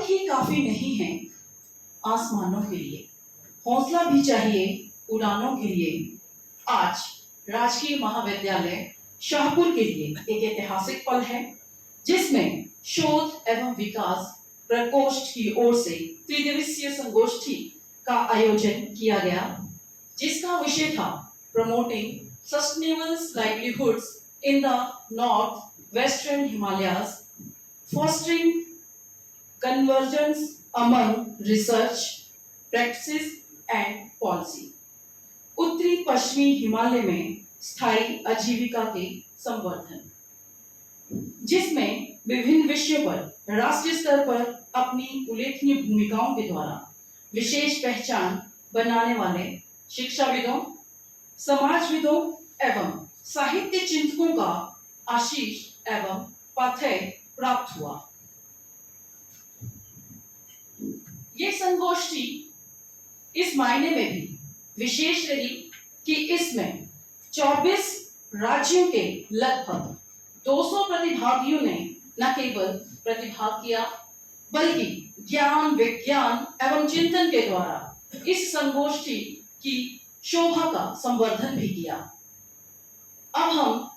पंख ही काफी नहीं है आसमानों के लिए, हौसला भी चाहिए उड़ानों के लिए। आज राजकीय महाविद्यालय शाहपुर के लिए एक ऐतिहासिक पल है, जिसमें शोध एवं विकास प्रकोष्ठ की ओर से त्रिदिवसीय संगोष्ठी का आयोजन किया गया, जिसका विषय था promoting sustainable livelihoods in the north western Himalayas, fostering convergence among research practices and policy। उत्तरी पश्चिमी हिमालय में स्थायी आजीविका के संवर्धन, जिसमें विभिन्न विषयों पर राष्ट्रीय स्तर पर अपनी उल्लेखनीय भूमिकाओं के द्वारा विशेष पहचान बनाने वाले शिक्षाविदों, समाजविदों एवं साहित्य चिंतकों का आशीष एवं पाथेय प्राप्त हुआ। ये संगोष्ठी इस मायने में भी विशेष रही कि इसमें 24 राज्यों के लगभग 200 प्रतिभागियों ने न केवल प्रतिभाग किया, बल्कि ज्ञान, विज्ञान एवं चिंतन के द्वारा इस संगोष्ठी की शोभा का संवर्धन भी किया। अब हम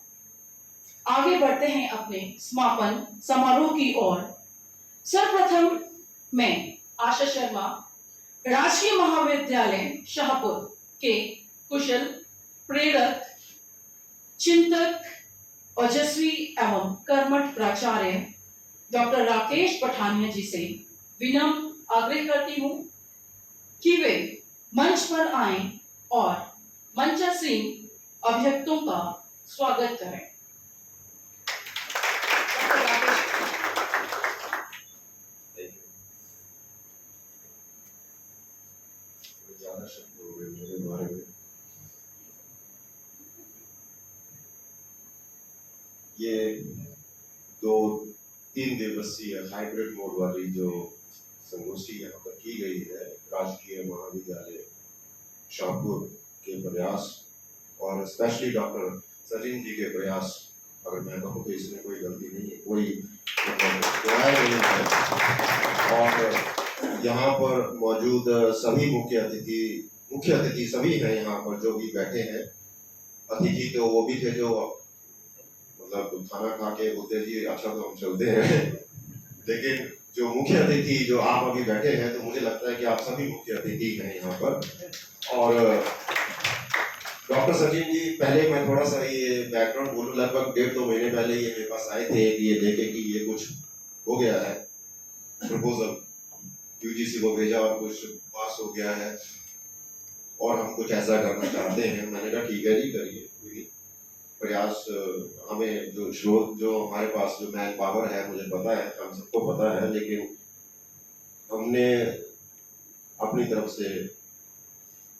आगे बढ़ते हैं अपने समापन समारोह की ओर। सर्वप्रथम मैं आशा शर्मा, राजकीय महाविद्यालय शाहपुर के कुशल प्रेरक, चिंतक, ओजस्वी एवं कर्मठ प्राचार्य डॉक्टर राकेश पठानिया जी से विनम्र आग्रह करती हूँ कि वे मंच पर आएं और मंचासीन अभ्यर्थों का स्वागत करें। ज्यादा शब्द हो गए मेरे बारे में। ये 2-3 दिवसीय हाइब्रिड मोड वाली जो संगोष्ठी यहाँ पर की गई है, राजकीय महाविद्यालय शाहपुर के प्रयास और स्पेशली डॉक्टर सचिन जी के प्रयास, अगर मैं कहूँ तो इसमें कोई गलती नहीं है, कोई नहीं है। और यहाँ पर मौजूद सभी मुख्य अतिथि सभी हैं यहाँ पर जो भी बैठे हैं। अतिथि तो वो भी थे जो मतलब खाना खा के बोलते जी अच्छा तो हम चलते हैं लेकिन जो मुख्य अतिथि जो आप अभी बैठे हैं, तो मुझे लगता है कि आप सभी मुख्य अतिथि हैं यहाँ पर। और डॉक्टर सचिन जी, पहले मैं थोड़ा सा ये बैकग्राउंड बोलूँ, लगभग 1.5-2 महीने पहले ये मेरे पास आए थे कि ये देखे कि ये कुछ हो गया है, प्रपोजल यूजीसी को भेजा और कुछ पास हो गया है और हम कुछ ऐसा करना चाहते हैं। मैंने कहा ठीक है जी, करिए, प्रयास। हमें जो स्रोत जो हमारे पास जो मैन पावर है, मुझे पता है, हम सबको पता है, लेकिन हमने अपनी तरफ से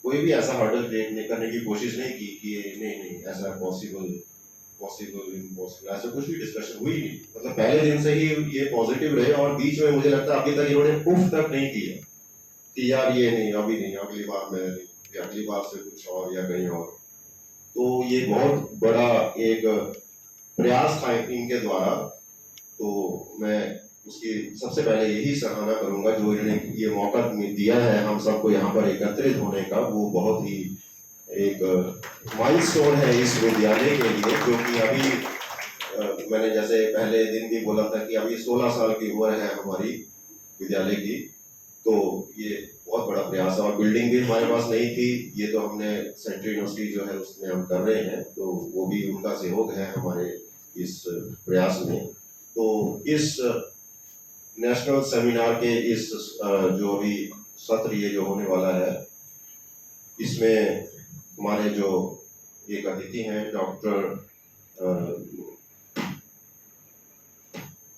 कोई भी ऐसा हर्डल क्रिएट करने की कोशिश नहीं की कि नहीं ऐसा पॉसिबल इम्पॉसिबल, ऐसा कुछ भी डिस्कशन हुई नहीं। मतलब पहले दिन से ही ये पॉजिटिव रहे और बीच में मुझे लगता है अभी तक इन्होंने उफ तक नहीं किया कि यार ये नहीं, अभी नहीं, अगली बार मैं नहीं, या अगली बार से कुछ और या कहीं और। तो ये बहुत बड़ा एक प्रयास था इनके द्वारा, तो मैं उसकी सबसे पहले यही सराहना करूंगा जो इन्होंने ये मौका दिया है हम सबको यहाँ पर एकत्रित होने का। वो बहुत ही एक माइलस्टोन है इस विद्यालय के लिए, जो कि अभी मैंने जैसे पहले दिन भी बोला था कि अभी 16 साल की उम्र है हमारी विद्यालय की, तो ये बहुत बड़ा प्रयास है। और बिल्डिंग भी हमारे पास नहीं थी, ये तो हमने सेंट्रल यूनिवर्सिटी जो है उसमें हम कर रहे हैं, तो वो भी उनका सहयोग है हमारे इस प्रयास में। तो इस नेशनल सेमिनार के इस जो अभी सत्र ये जो होने वाला है, इसमें हमारे जो एक अतिथि हैं डॉक्टर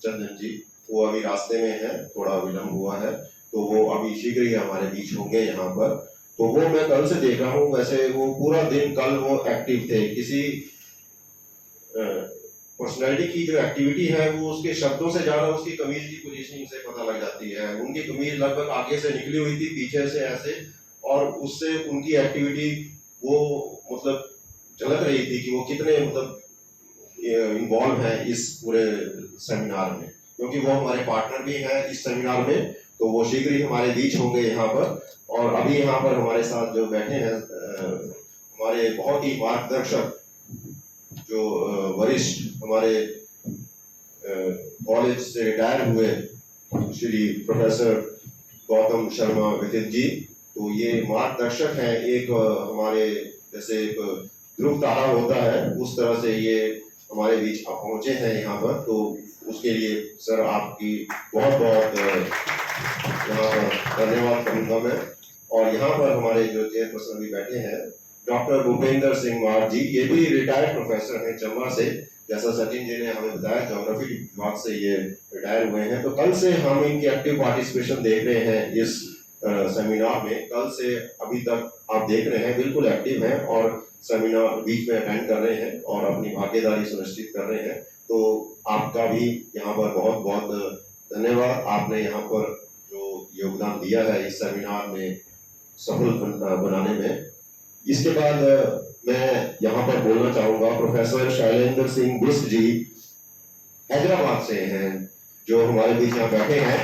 चंदन जी, वो अभी रास्ते में है, थोड़ा विलम्ब हुआ है, तो वो अभी शीघ्र ही हमारे बीच होंगे यहाँ पर। तो वो मैं कल से देख रहा हूँ, वैसे वो पूरा दिन कल वो एक्टिव थे। किसी पर्सनैलिटी की जो एक्टिविटी है वो उसके शब्दों से ज़्यादा उसकी कमीज की पोजीशनिंग से पता लग जाती है। उनकी कमीज लगभग आगे से निकली हुई थी, पीछे से ऐसे, और उससे उनकी एक्टिविटी वो मतलब झलक रही थी कि वो कितने मतलब इन्वॉल्व है इस पूरे सेमिनार में। क्योंकि वो हमारे पार्टनर भी हैं इस सेमिनार में, तो वो शीघ्र ही हमारे बीच होंगे यहाँ पर। और अभी यहाँ पर हमारे साथ जो बैठे हैं हमारे बहुत ही मार्गदर्शक जो वरिष्ठ हमारे कॉलेज से रिटायर हुए श्री प्रोफेसर गौतम शर्मा विदित जी, तो ये मार्गदर्शक हैं। एक हमारे जैसे एक ध्रुव तारा होता है उस तरह से ये हमारे बीच पहुंचे हैं यहाँ पर, तो उसके लिए सर आपकी बहुत बहुत यहाँ पर धन्यवाद करूँगा मैं। और यहाँ पर हमारे जो चेयरपर्सन भी बैठे हैं डॉक्टर भूपेंद्र सिंह मार जी, ये भी रिटायर्ड प्रोफेसर हैं चंबा से, जैसा सचिन जी ने हमें बताया ज्योग्राफी विभाग से ये रिटायर हुए हैं। तो कल से हम इनकी एक्टिव पार्टिसिपेशन देख रहे हैं इस सेमिनार में। कल से अभी तक आप देख रहे हैं बिल्कुल एक्टिव हैं और सेमिनार बीच में अटेंड कर रहे हैं और अपनी भागीदारी सुनिश्चित कर रहे हैं। तो आपका भी यहाँ पर बहुत बहुत धन्यवाद। आपने यहाँ पर जो योगदान दिया है इस सेमिनार में सफल बनाने में। इसके बाद मैं यहाँ पर बोलना चाहूँगा प्रोफेसर शैलेंद्र सिंह बिष्ट जी हैदराबाद से हैं, जो हमारे बीच यहाँ बैठे हैं।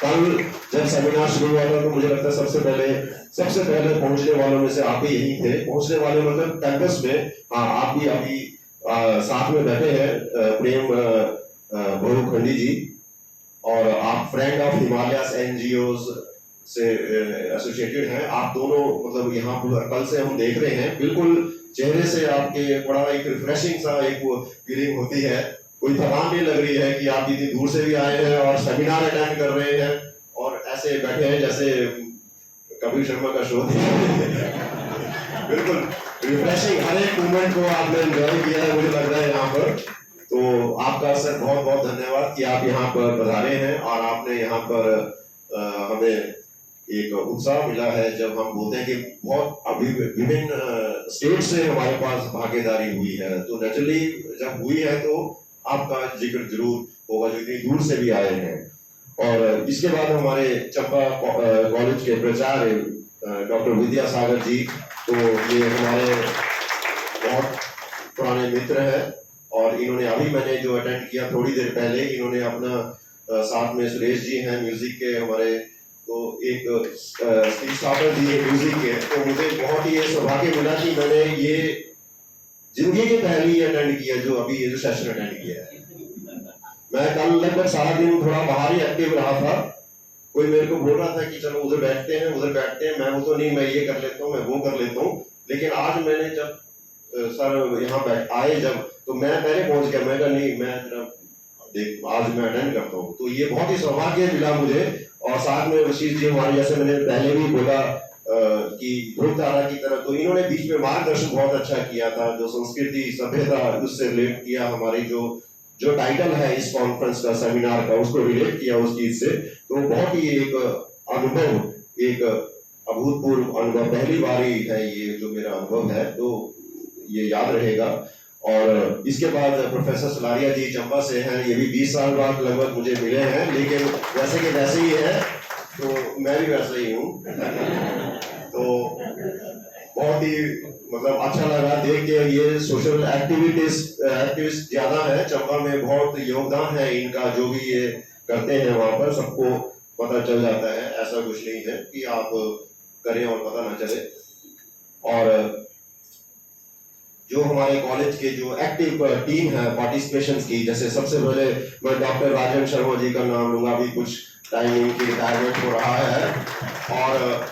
कल जब सेमिनार शुरू हुआ था तो मुझे लगता है सबसे पहले पहुंचने वालों में से आप ही यही थे। पहुंचने वाले मतलब कैंपस में, हाँ आप भी अभी साथ में बैठे हैं प्रेम बहुखंडी जी, और आप फ्रेंड ऑफ हिमालयस एनजीओज से एसोसिएटेड हैं। आप दोनों मतलब यहाँ कल से हम देख रहे हैं, बिल्कुल चेहरे से आपके बड़ा एक रिफ्रेशिंग सा एक फीलिंग होती है, कोई थकान नहीं लग रही है कि आप इतनी दूर से भी आए हैं और सेमिनार अटेंड कर रहे हैं और ऐसे बैठे हैं जैसे कपिल शर्मा का शो बिल्कुल रिफ्रेशिंग, हर एक मोमेंट को आपने एंजॉय किया है मुझे लग रहा है यहाँ पर। तो आपका सर बहुत बहुत धन्यवाद कि आप यहाँ पर पधारे हैं और आपने यहाँ पर हमें एक उत्साह मिला है जब हम बोलते हैं कि बहुत अभी विभिन्न स्टेट से हमारे पास भागीदारी हुई है। तो नेचुरली जब हुई है तो आपका जिक्र जरूर होगा जो इतनी दूर से भी आए हैं। और इसके बाद हमारे चंबा कॉलेज के प्राचार्य डॉक्टर विद्यासागर जी, तो ये हमारे बहुत पुराने मित्र हैं और इन्होंने अभी मैंने जो अटेंड किया थोड़ी देर पहले, इन्होंने अपना साथ में सुरेश जी हैं म्यूजिक के हमारे, तो एक स्टार्टर जी म्यूजिक के, तो मुझे बहुत ही सौभाग्य मिला कि मैंने ये जिंदगी की पहली अटेंड किया जो अभी ये जो सेशन अटेंड किया है। मैं कल लगभग सारा दिन थोड़ा बाहर ही एक्टिव रहा था, कोई मेरे को बोल रहा था कि चलो उधर बैठते हैं मैं वो तो नहीं, मैं ये कर लेता हूँ मैं वो कर लेता हूँ, लेकिन आज मैंने जब सर यहाँ आए जब, तो मैं पहले पहुंच गया, मैं कहा नहीं मैं देख आज मैं अटेंड करता हूँ। तो ये बहुत ही सौभाग्य मिला मुझे। और साथ में वशीष जी हमारे, जैसे मैंने पहले भी बोला कि ध्रुव तारा की तरह, तो इन्होंने बीच में मार्गदर्शन बहुत अच्छा किया था, जो संस्कृति सभ्यता उससे रिलेट किया, हमारी जो टाइटल है इस कॉन्फ्रेंस का सेमिनार का उसको रिलेट किया उस चीज से। तो बहुत ही एक अनुभव, एक अभूतपूर्व अनुभव, पहली बार ही है ये जो मेरा अनुभव है, तो ये याद रहेगा। और इसके बाद प्रोफेसर सलारिया जी चंबा से हैं, ये भी 20 साल बाद लगभग मुझे मिले हैं, लेकिन वैसे के वैसे ही है, तो मैं भी वैसा ही हूँ तो बहुत ही मतलब अच्छा लगा देख के। ये सोशल एक्टिविस्ट ज्यादा है चंबा में, बहुत योगदान है इनका, जो भी ये करते हैं वहाँ पर सबको पता चल जाता है, ऐसा कुछ नहीं है कि आप करें और पता ना चले। और जो हमारे कॉलेज के जो एक्टिव टीम है पार्टिसिपेशन की, जैसे सबसे पहले मैं डॉक्टर राजन शर्मा जी का नाम लूंगा, अभी कुछ टाइम इनकी रिटायरमेंट हो रहा है। और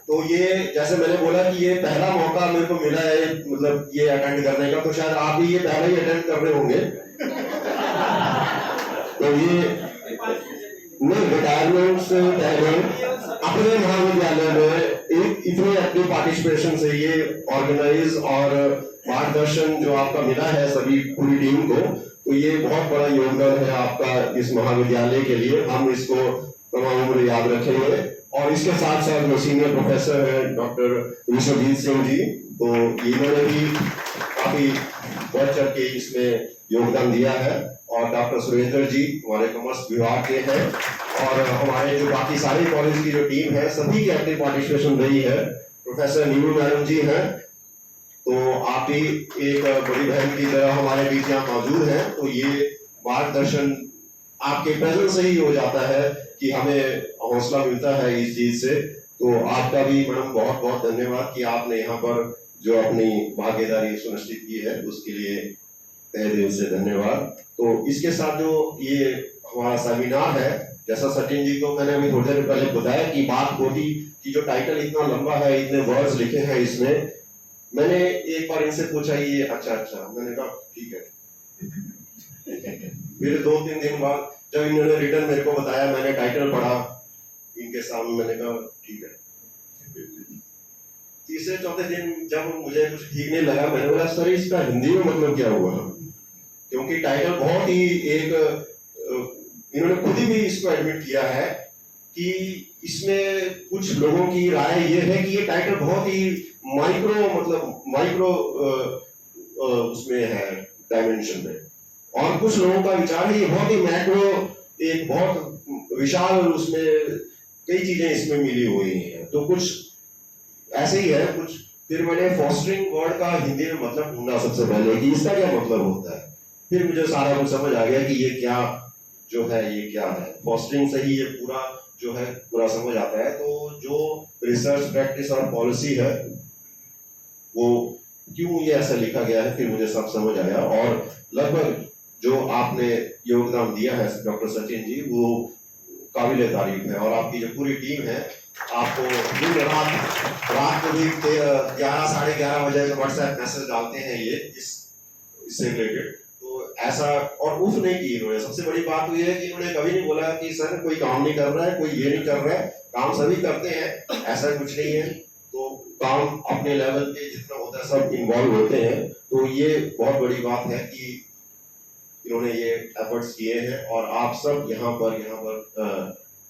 तो ये जैसे मैंने बोला कि ये पहला मौका मेरे को मिला है मतलब ये अटेंड करने का, तो शायद आप भी ये पहले ही अटेंड कर रहे होंगे तो ये नहीं रिटायरमेंट से पहले अपने महाविद्यालय में एक इतने एक्टिव पार्टिसिपेशन से ये ऑर्गेनाइज और मार्गदर्शन जो आपका मिला है सभी पूरी टीम को, तो ये बहुत बड़ा योगदान है आपका इस महाविद्यालय के लिए। हम इसको तमाम उम्र याद रखेंगे। और इसके साथ साथ जो सीनियर प्रोफेसर है डॉक्टर विश्वजीत सिंह जी, तो इन्होंने भी काफी बढ़ चढ़ के इसमें योगदान दिया है। और डॉक्टर सुरेंद्र जी हमारे कॉमर्स विभाग के हैं, और हमारे जो बाकी सारे कॉलेज की जो टीम है सभी की एक्टिव पार्टिसिपेशन रही है। प्रोफेसर नीरू मैडम जी हैं, तो आप भी एक बड़ी बहन की तरह हमारे बीच यहाँ मौजूद हैं, तो ये मार्गदर्शन आपके प्रेजेंस से ही हो जाता है कि हमें हौसला मिलता है इस चीज से। तो आपका भी मैडम बहुत बहुत धन्यवाद कि आपने यहाँ पर जो अपनी भागीदारी सुनिश्चित की है, उसके लिए तहे दिल से धन्यवाद। तो इसके साथ जो ये हमारा सेमिनार है, जैसा सचिन जी को मैंने अभी थोड़ी देर पहले बताया कि बात होती कि जो टाइटल इतना लंबा है, इतने वर्ड्स लिखे हैं इसमें, मैंने एक बार इनसे पूछा ये अच्छा, मैंने कहा ठीक है। फिर 2-3 दिन बाद जब इन्होंने रिटर्न मेरे को बताया, मैंने टाइटल पढ़ा इनके सामने, मैंने कहा ठीक है। तीसरे चौथे दिन जब मुझे कुछ ठीक नहीं लगा, मैंने बोला सर इसका हिंदी में मतलब क्या हुआ, क्योंकि टाइटल बहुत ही इन्होंने खुद ही भी इसको एडमिट किया है कि इसमें कुछ लोगों की राय ये है कि ये टाइटल बहुत ही माइक्रो उसमें है डायमेंशन में, और कुछ लोगों का विचार है ये बहुत ही मैक्रो, एक बहुत विशाल, उसमें कई चीजें इसमें मिली हुई हैं। तो कुछ ऐसे ही है कुछ। फिर मैंने फॉस्टरिंग वर्ड का हिंदी में मतलब ढूंढा सबसे पहले कि इसका क्या मतलब होता है। फिर मुझे सारा कुछ समझ आ गया कि ये क्या जो है, ये क्या है। फॉस्टरिंग से ही ये पूरा जो है पूरा समझ आता है। तो जो रिसर्च प्रैक्टिस और पॉलिसी है वो क्यों ये ऐसा लिखा गया है, फिर मुझे सब समझ आया। और लगभग जो आपने योगदान दिया है डॉक्टर सचिन जी, वो काबिले तारीफ है। और आपकी जो पूरी टीम है, आपको दिन रात को भी 11 साढ़े 11 बजे व्हाट्सएप मैसेज डालते हैं ये इससे रिलेटेड। तो ऐसा और उफ नहीं की इन्होंने। सबसे बड़ी बात तो ये है कि इन्होंने कभी नहीं बोला कि सर कोई काम नहीं कर रहा है, कोई ये नहीं कर रहा है। काम सभी करते हैं, ऐसा कुछ नहीं है। तो काम अपने लेवल पे जितना होता है सब इन्वॉल्व होते हैं। तो ये बहुत बड़ी बात है कि इन्होंने ये एफर्ट्स किए हैं। और आप सब यहाँ पर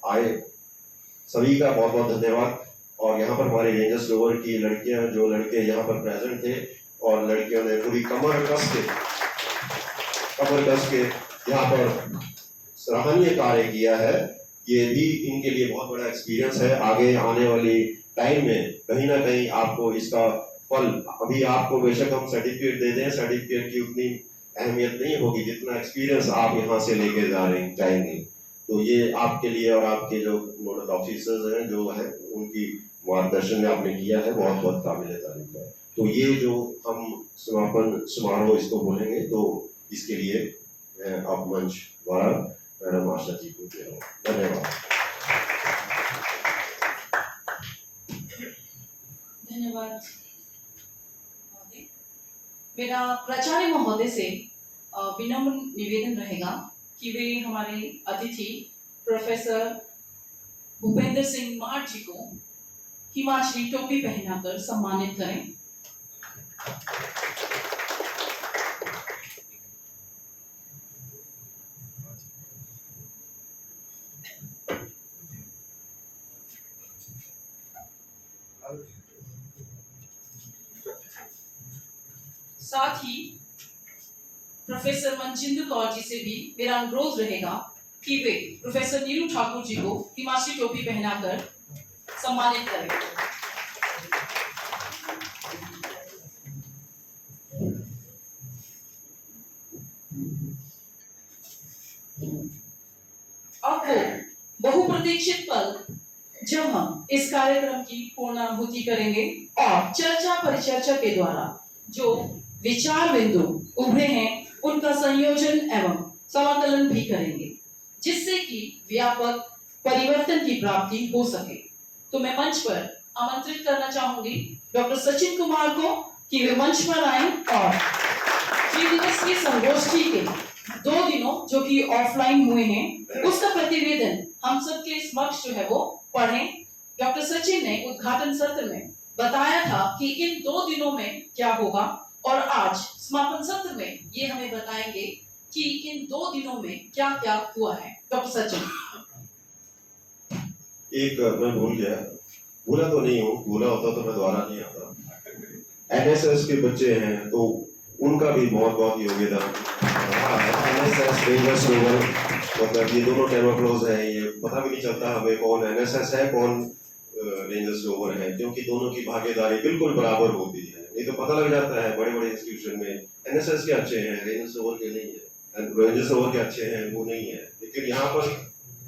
आए, सभी का बहुत बहुत धन्यवाद। और यहाँ पर हमारे रेंजर्स लोअर की लड़कियां, जो लड़के यहाँ पर प्रेजेंट थे, और लड़कियों ने पूरी कमर कस के यहाँ पर सराहनीय कार्य किया है। ये भी इनके लिए बहुत बड़ा एक्सपीरियंस है। आगे आने वाली टाइम में कहीं ना कहीं आपको इसका फल, अभी आपको बेशक हम सर्टिफिकेट दे दें, सर्टिफिकेट की उतनी अहमियत नहीं होगी जितना एक्सपीरियंस आप यहाँ से लेके जाएंगे। तो ये आपके लिए और आपके जो नोडल ऑफिसर्स हैं जो हैं, उनकी मार्गदर्शन में आपने किया है, बहुत बहुत काबिल तारीफ है। तो ये जो हम समापन समारोह इसको बोलेंगे, तो इसके लिए मैं अब मंच द्वारा मैडम आशा जी को दे रहा हूँ। धन्यवाद। धन्यवाद। मेरा प्राचार्य महोदय से विनम्र निवेदन रहेगा कि वे हमारे अतिथि प्रोफेसर भूपेंद्र सिंह मार्ट जी को हिमाचली टोपी पहनाकर सम्मानित करें। साथ ही प्रोफेसर मनजिंदर कौर जी से भी मेरा अनुरोध रहेगा कि वे प्रोफेसर नीरू ठाकुर जी को हिमाचली टोपी पहनाकर सम्मानित करें। अब वो बहुप्रतीक्षित पल जब हम इस कार्यक्रम की पूर्णाहुति करेंगे और चर्चा परिचर्चा के द्वारा जो विचार बिंदु उभरे हैं उनका संयोजन एवं समाकलन भी करेंगे, जिससे कि व्यापक परिवर्तन की प्राप्ति हो सके। तो मैं मंच पर आमंत्रित करना चाहूंगी डॉक्टर सचिन कुमार को कि वे मंच पर आएं और 3 दिवसीय संगोष्ठी के 2 दिनों जो कि ऑफलाइन हुए हैं उसका प्रतिवेदन हम सबके समक्ष जो है वो पढ़ें। डॉक्टर सचिन ने उद्घाटन सत्र में बताया था कि इन 2 दिनों में क्या होगा, और आज समापन सत्र में ये हमें बताएंगे कि इन 2 दिनों में क्या क्या हुआ है। डॉक्टर सचिन। एक मैं भूला तो नहीं हूँ, भूला होता तो मैं दोबारा नहीं आता। एनएसएस के बच्चे हैं तो उनका भी बहुत बहुत योगदान रहा है। एनएसएस रेंजर्स लोअर, मतलब ये दोनों टेमोक्लोज हैं। ये पता भी नहीं चलता हमें कौन एनएसएस है कौन रेंजर्स लोअर है, क्योंकि दोनों की भागीदारी बिल्कुल बराबर होती है। नहीं तो पता लग जाता है बड़े बड़े इंस्टीट्यूशन में एनएसएस के अच्छे हैं, रेंजर्स लोअर के नहीं है, रेंजर्स लोअर के अच्छे हैं वो नहीं है। लेकिन यहाँ पर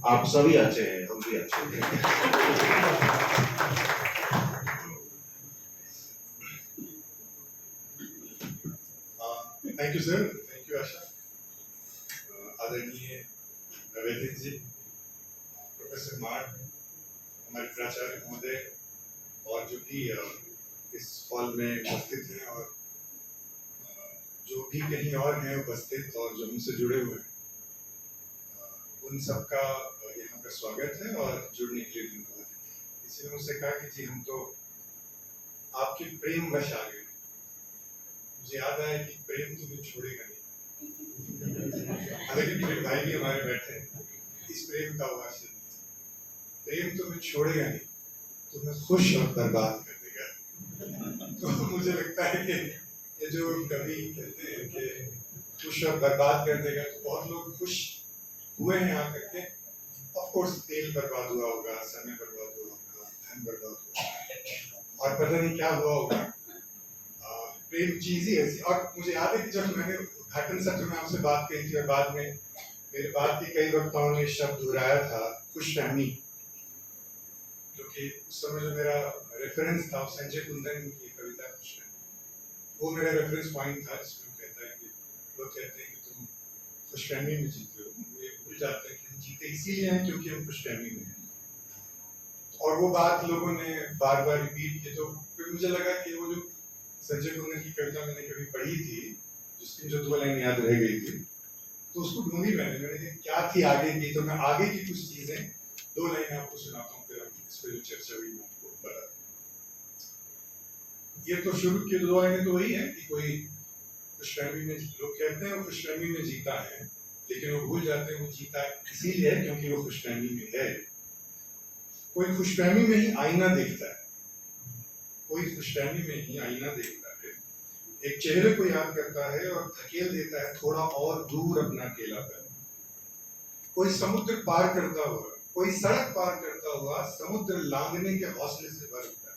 आप सभी अच्छे हैं, हम भी अच्छे हैं। Thank you sir, thank you Asha. आदरणीय रवेंद्र जी, प्रोफेसर मार्ट, हमारे प्राचार्य महोदय और जो भी इस हॉल में उपस्थित हैं और जो भी कहीं और हैं उपस्थित और जो हमसे जुड़े हुए हैं, उन सबका यहाँ पर स्वागत है और जुड़ने के लिए धन्यवाद। किसी ने मुझसे कहा कि जी हम तो आपके प्रेम वश आ गए। मुझे याद आया कि प्रेम तुम्हें छोड़ेगा नहीं। हालांकि मेरे भाई भी हमारे बैठे हैं, इस प्रेम का वास्ता नहीं। प्रेम तुम्हें छोड़ेगा नहीं, तुम्हें खुश और बर्बाद कर देगा। तो मुझे लगता है कि ये जो कवि कहते हैं कि खुश और बर्बाद कर देगा, तो बहुत लोग खुश हुए हैं यहाँ करके। ऑफ कोर्स तेल बर्बाद हुआ होगा, समय बर्बाद हुआ होगा, धन बर्बाद हुआ होगा और पता नहीं क्या हुआ होगा। प्रेम चीज ही ऐसी। और मुझे याद है कि जब मैंने उद्घाटन सत्र में आपसे बात कही थी और बाद में मेरे बाद के कई वक्ताओं ने शब्द दोहराया था खुशफहमी, जो कि उस समय जो मेरा रेफरेंस था संजय कुंदन की कविता खुशफहमी, वो मेरा रेफरेंस पॉइंट था जिसमें कहता है कि लोग कहते हैं कि तुम खुशफहमी में जीते हो, ये भूल जाते हैं कि हम जीते इसीलिए हैं क्योंकि हम खुशफहमी में हैं। और वो बात लोगों ने बार बार रिपीट की, तो फिर मुझे लगा कि वो जो संजय कुंदन की कविता मैंने कभी पढ़ी थी, जिसकी जो 2 लाइन याद रह गई थी, तो उसको ढूंढी मैंने कहा क्या थी आगे की। तो मैं आगे की कुछ चीजें 2 लाइन आपको सुनाता हूँ, फिर हम इस पर जो चर्चा हुई मैं आपको बता। ये तो शुरू की 2 लाइनें तो वही है कि कोई खुशफहमी में, लोग कहते हैं वो खुशफहमी में जीता है, लेकिन वो भूल जाते हैं वो जीता इसीलिए है क्योंकि वो खुशफहमी में है। कोई खुशफहमी में ही आईना देखता है, कोई खुशफहमी में ही आईना देखता है, एक चेहरे को याद करता है और धकेल देता है थोड़ा और दूर अपना अकेलापन। कोई समुद्र पार करता हुआ, कोई सड़क पार करता हुआ समुद्र लांघने के हौसले से भर उठता है।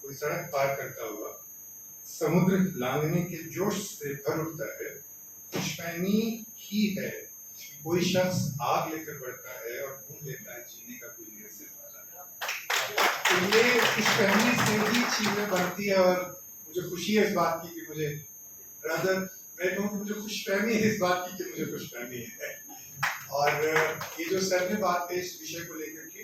कोई सड़क पार करता हुआ समुद्र लांघने के जोश से भर उठता है। खुशफहमी ही है कोई शख्स आग लेकर बढ़ता है और ढूंढ लेता है जीने का कोई नया सिलसिला। तो ये खुशफहमी से ही चीजें बनती है और मुझे खुशी है इस बात की कि मुझे रादर मैं कहूँ कि मुझे खुशफहमी है इस बात की कि मुझे खुशफहमी है। और ये जो सर ने बात कही इस विषय को लेकर के,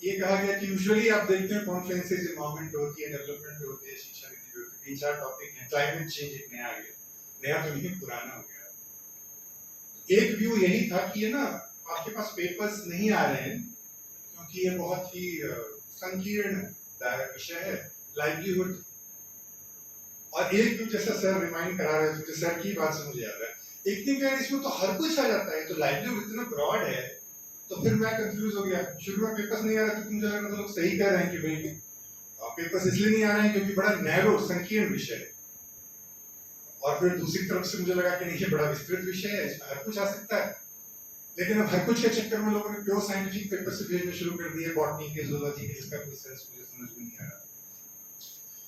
ये कहा गया कि यूजुअली आप देखते हैं कॉन्फ्रेंसेज इन्वायरमेंट होती है, डेवलपमेंट होती है, शिक्षा नीति होती है, 3-4 टॉपिक हैं। क्लाइमेट चेंज एक नया आ गया, नया तो नहीं पुराना हो गया। एक व्यू यही था कि ये ना आपके पास पेपर्स नहीं आ रहे हैं क्योंकि ये बहुत ही संकीर्ण विषय है, लाइवलीहुड। और एक व्यू जैसा सर रिमाइंड करा रहे थे, सर की बात से मुझे याद है, एक दिन यार इसमें तो हर कुछ आ जाता है, तो लाइवलीहुड इतना ब्रॉड है। तो फिर मैं कंफ्यूज हो गया, शुरू में पेपर्स नहीं आ रहे थे तो मुझे लगा लोग सही कह रहे हैं कि भाई पेपर्स इसलिए नहीं आ रहे हैं क्योंकि बड़ा नैरो संकीर्ण विषय है। और फिर दूसरी तरफ से मुझे लगा कि नहीं ये बड़ा विस्तृत विषय है, इसमें हर कुछ आ सकता है। लेकिन अब हर कुछ के चक्कर में लोगों ने प्योर साइंटिफिक पेपर से भेजने शुरू कर दिए, बॉटनी के, जूलॉजी के, जिसका कोई सेंस मुझे समझ में नहीं आ रहा।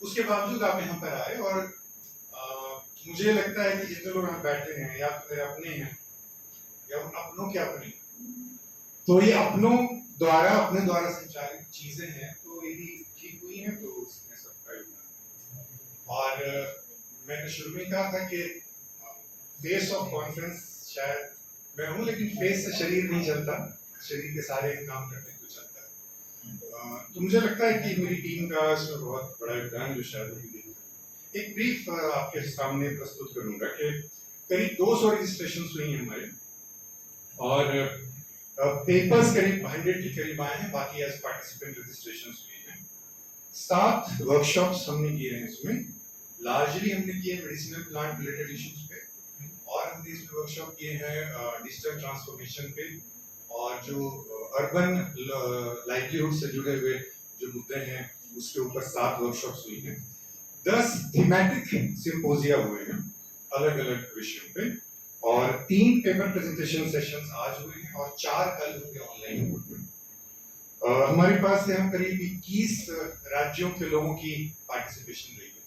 उसके बावजूद आप यहाँ पर आए और मुझे लगता है कि जितने लोग यहाँ बैठे हैं या तो मेरे अपने हैं या उन अपनों के अपने, तो ये अपनों द्वारा अपने द्वारा संचालित चीजें हैं, तो यदि ठीक हुई हैं तो उसमें सबका योगदान। और मैंने शुरू में कहा था कि फेस ऑफ कॉन्फ्रेंस शायद मैं हूँ, लेकिन फेस से शरीर नहीं चलता, शरीर के सारे काम करने को चलता है। तो मुझे लगता है कि मेरी टीम का इसमें बहुत बड़ा योगदान जो शायद अभी एक ब्रीफ आपके सामने प्रस्तुत करूंगा कि करीब 200 रजिस्ट्रेशन हुई हैं हमारे और पेपर्स करीब 100 के करीब आए हैं, बाकी एज पार्टिसिपेंट रजिस्ट्रेशन हुई हैं। 7 वर्कशॉप्स हमने किए हैं इसमें, लार्जली हमने किए मेडिसिनल प्लांट रिलेटेड इश्यूज पे, और हमने इसमें वर्कशॉप किए हैं डिजिटल ट्रांसफॉर्मेशन पे, और जो अर्बन लाइवलीहुड से जुड़े हुए जो मुद्दे हैं उसके ऊपर 7 वर्कशॉप्स हुई हैं। 10 थीमेटिक सिंपोजिया हुए हैं अलग अलग विषयों पे, और 3 पेपर प्रेजेंटेशन सेशंस आज हुए हैं और 4 कल होंगे ऑनलाइन मोड में। हमारे पास यहाँ करीब 21 राज्यों के लोगों की पार्टिसिपेशन रही है,